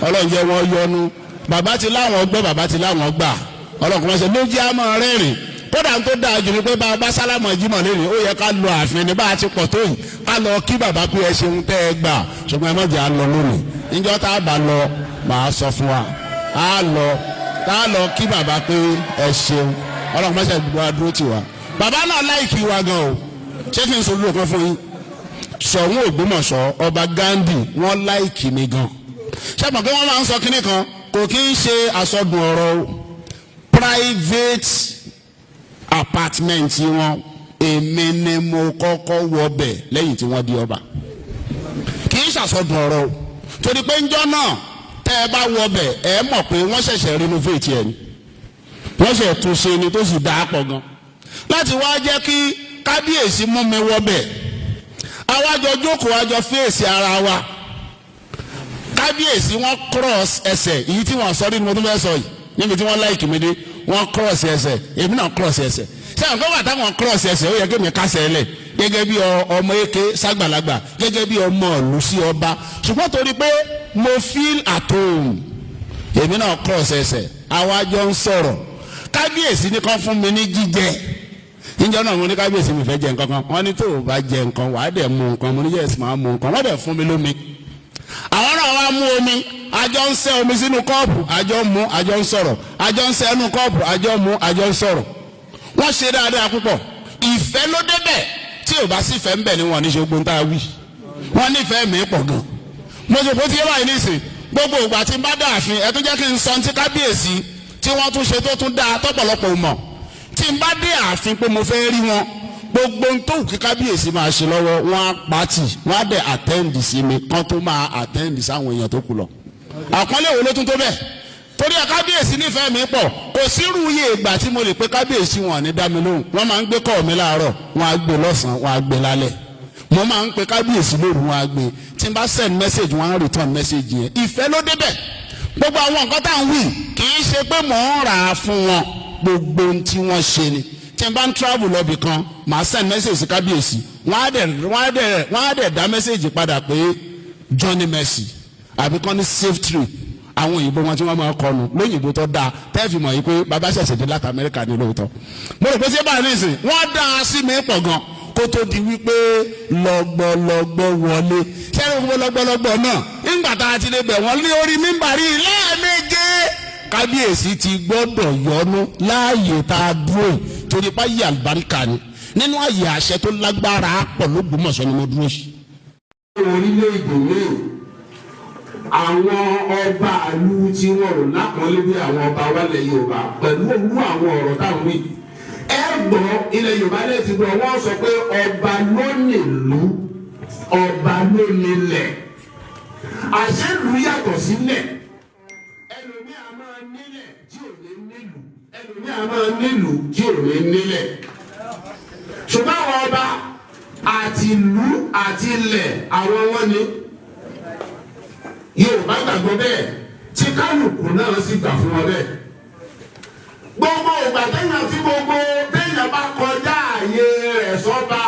Ọlọ́run jẹ́ wọn yọnu bàbá ti láwọn gbọ́ bàbá ti láwọn gbà Ọlọ́run kò máa ṣe ló jẹ́ àmọ́ rẹ́rìn kódà tó dáa jù ní pé bá a bá sálámọ̀ Jímọ̀ lẹ́rìn ó yẹ ká lọ ààfin ní bá a ti pọ̀ tó yìí ká lọ kí bàbá pé ẹ ṣeun tẹ́ ẹ gbà ṣùgbọ́n ẹ má jẹ́ à lọ lónìí níjọ́ tá a bá lọ màá sọ fún wa á lọ tá a lọ kí bàbá pé ẹ ṣeun Ọlọ́run má ṣe gbogbo adúró tì wá bàbá náà láìkí wa gan o ṣé kí n sọ lóòkan fún yín Ṣọ̀ún Ògbómọ̀ṣọ́ ọba Gandhi wọ́n láìkí mi gan ṣé mọ̀ pé wọ́n máa ń sọ kinní kan kò kí ń ṣe àsọdùn ọ̀rọ̀ private apartment wọn èmi ni mo kọ́kọ́ wọbẹ̀ lẹ́yìn tí wọ́n di ọba kì í ṣàsọdùn ọ̀rọ̀ o torí pé ńjọ́ náà tẹ́ ẹ bá wọbẹ̀ ẹ mọ̀ pé wọ́n ṣẹ̀ṣẹ̀ renovate ẹ̀ ni wọ́n ṣẹ̀ tún ṣe ni tó sì dáa pọ̀ gan láti wá jẹ́ kí kábíyèsí mú mi wọbẹ̀ àwájọ jókòó àjọ fèsì ara wa kábíyèsí wọ́n cross ẹsẹ̀ èyí tí wọ́n sọ ní mo tún fẹ́ sọ yìí níbi tí wọ́n láìkì mi dé wọ́n cross ẹsẹ̀ èmi náà cross ẹsẹ̀ sẹ́wọ̀n kọ́ bàtà wọn cross ẹsẹ̀ ó yẹ kí mi kásẹ̀ ẹlẹ̀ gẹ́gẹ́ bí ọmọ eke ságbàlagbà gẹ́gẹ́ bí ọmọ ìlú sí ọba ṣùgbọ́n torí pé mo feel at home èmi náà cross ẹsẹ̀ àwájọ ń sọ̀rọ̀ kábíyèsí ní kan fún mi ní jíjẹ níjọ́ náà mo ní kábíyèsí mi fẹ́ jẹ nǹkan kan wọ́n ní tó o bá jẹ nǹkan wàá dẹ̀ mu nǹkan mo ní yẹ́sì máa mu nǹkan wọ́n dẹ̀ fún mi lómi àwọn náà wá mú omi àjọ ń sẹ́ omi sínú kọ́ọ̀pù àjọ ń mu àjọ ń sọ̀rọ̀ àjọ ń sẹ́ inú kọ́ọ̀pù àjọ ń mu àjọ ń sọ̀rọ̀ wọ́n ṣe dáadáa púpọ̀ ìfẹ́ ló débẹ̀ tí ò bá sí ìfẹ́ ń bẹ̀ ni wọ́n ní ṣe gbóhùn tá a wí wọ́n nífẹ̀ẹ́ mi pọ̀ gan mo ṣe bó ti yé báyìí nísìn gbogbo ìgbà tí n bá dààfin ẹ tún jẹ́ kí n sọ ti kábíyèsí tí wọ́n tún ṣe tó tún dáa tọ́pọ̀lọpọ̀ mọ̀ tí n bá dé ààfin pé mo fẹ́ rí wọn gbogbo n tó kí kábíyèsí máa ṣe lọ́wọ́ wọn á pàtì wọn á dẹ̀ àtẹ́ǹdì sí mi kán tó máa àtẹ́ǹdì sáwọn èèyàn tó kù lọ. àpọ́nlé wo ló tún tó bẹ́ẹ̀ torí ẹ kábíyèsí nífẹ̀ẹ́ mi pọ̀ kò sírú iye ìgbà tí mo lè pe kábíyèsí wọn ní dá mi lóhùn wọ́n máa ń gbé kọ́ mi láàárọ̀ wọ́n á gbé lọ́sàn-án wọ́n á gbé lálẹ́ mo máa ń pe kábíyèsí lóru wọ́n á gbé tí n bá send message wọ́n á return message yẹn ìfẹ́ ló débẹ̀ gbogbo àwọn nǹkan tá à ń wí kì í ṣe pé mò ń rà á fún wọn gbogbo ohun tí wọ́n ṣe ni tí n bá ń travel lọ bì kan màá send message sí kábíyèsí wọ́n á dẹ̀ dá message padà pé Johnny Mercy àbí kan ní safe trip àwọn òyìnbó wọn tí wọ́n máa kọnu lóyìnbó tó dáa tẹ́ẹ̀fì mọ̀ yìí pé bàbá ṣẹ̀ṣẹ̀ dé láti Amẹ́ríkà ní lóòótọ́ mo rò pé ṣé báyìí nìsín wọ́n dá a sí mi pọ̀ gan kó tó di wípé lọ́gbọ̀lọ́gbọ̀ wọlé sẹ́yìn gbogbo lọ́gbọ̀lọ́gbọ̀ náà nígbà tá a ti lè bẹ̀ wọ́n ní orí mímbàrí lẹ́ẹ̀méje kábíyèsí ti gbọ́dọ̀ yọnu láàyè tá a dúró torí páyé àlùbáríkà ni nínú àyè àṣẹ tó lágbára pọ̀ l'Ógbómọ̀ṣọ́ ni mo dúró sí.
orílẹ̀-èdè míì àwọn ọba àlù tí wọn ò lápọ̀nlé bí àwọn ọba wálẹ̀ Yorùbá pẹ̀lú òwú àwọn ọ̀rọ̀ táwọn wí. ẹ gbọ́ ilẹ̀ Yorùbá lẹ́yìn tí gbọ́ wọ́n sọ pé ọba ló nílùú ọba ló nílẹ̀ àṣẹlù yàtọ̀ sílẹ̀ ẹlòmí a máa nílẹ̀ tí ò ní nílùú ẹlòmí a máa nílùú tí ò ní nílẹ̀ ṣùgbọ́n àwọn ọba àti ìlú àti ilẹ̀ àwọn wọn ni Yorùbá gbàgbọ́ bẹ́ẹ̀ tí kálukú náà sì gbà fún wọn bẹ́ẹ̀. gbogbo ìgbà téèyàn tí gbogbo téèyàn bá kọjá àyè rẹ̀ sọ́ba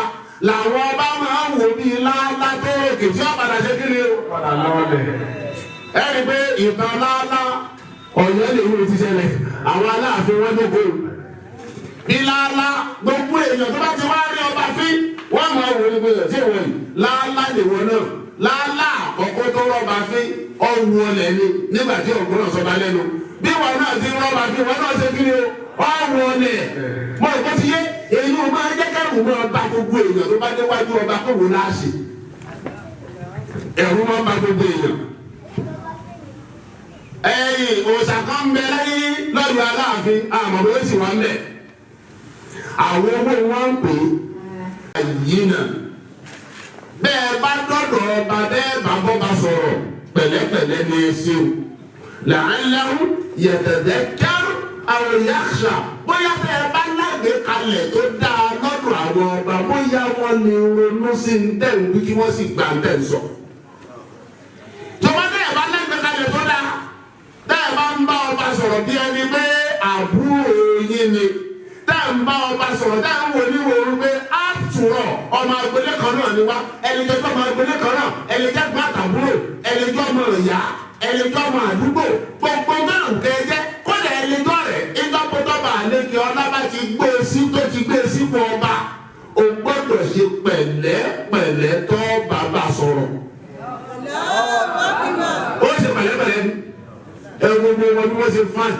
làwọn ọba máa ń wò bíi láálá tó ròkè tí wọ́n padà ṣe kiri o. padà lọ́ọ̀lẹ̀. ẹ rí i pé ìtàn láálá Ọ̀yọ́ lè wúlò ti ṣẹlẹ̀ àwọn Aláàfin wọn dókòó. bí láálá gbogbo èèyàn tó bá ti wá rí ọba fín wọ́n máa wò ní pé ṣé wọ́n yìí láálá lè wọ náà láálá àkọ́kọ́ tó rọ́ba fín ọ̀hún ọ̀lẹ̀ ni nígbà tí ọ̀gbọ́n náà sọba lẹ́nu bí wọn náà ti rọ́ba fín wọn náà ṣe kiri o ọ̀hún ọ̀lẹ̀ mọ̀ ìkọ́ ti yé èyí ò máa jẹ́ kẹ́rù máa bá gbogbo èèyàn tó bá déwájú ọba kó wò láàṣì ẹ̀rù máa bá gbogbo èèyàn. ẹ̀yìn òòṣà kan bẹ lẹ́yìn lọ́dọ̀ Aláàfin àmọ́ bó sì wá mẹ́ àwọn owó wọn ń pè é yìí náà bẹ́ẹ̀ bá dọ́dọ̀ ọba bẹ́ẹ̀ bá bọ́ bá sọ̀rọ̀ pẹ̀lẹ́pẹ̀lẹ́ ní ẹsẹ̀ o làálẹ́rú yatadhakkaru aw yakhsha bóyá tẹ́ ẹ bá lágbè kalẹ̀ tó dáa lọ́dọ̀ àwọn ọba bóyá wọ́n ní ronú sí ń tẹ̀ ń bí kí wọ́n sì gbà ń tẹ̀ ń sọ. tọ́wọ́ tẹ́ ẹ bá lágbè kalẹ̀ tó dáa tẹ́ ẹ bá ń bá ọba sọ̀rọ̀ bí ẹni pé àbúrò yín ni tẹ́ ẹ ń bá ọba sọ̀rọ̀ tẹ́ ẹ ń wò ní wòrú pé àtúrọ̀ ọmọ agbélé kan náà ni wá ẹnìjọ́ ọmọ agbélé kan náà ẹnìjọ́ gbọ́ àtàbúrò ẹnìjọ́ ọmọ ìyá ẹnìjọ́ ọmọ àdúgbò gbogbo náà kẹjẹ kódà ẹnìjọ́ rẹ̀ ìjọpọ̀tọ́ba àlejò ọlọ́ba ti gbé e sí tó ti gbé e sí fún ọba o gbọ́dọ̀ ṣe pẹ̀lẹ́pẹ̀lẹ́ tọ́ bàbá sọ̀rọ̀ ó ṣe pẹ̀lẹ́pẹ̀lẹ́ ni ẹ gbogbo wọn bí wọ́n ṣe fáìn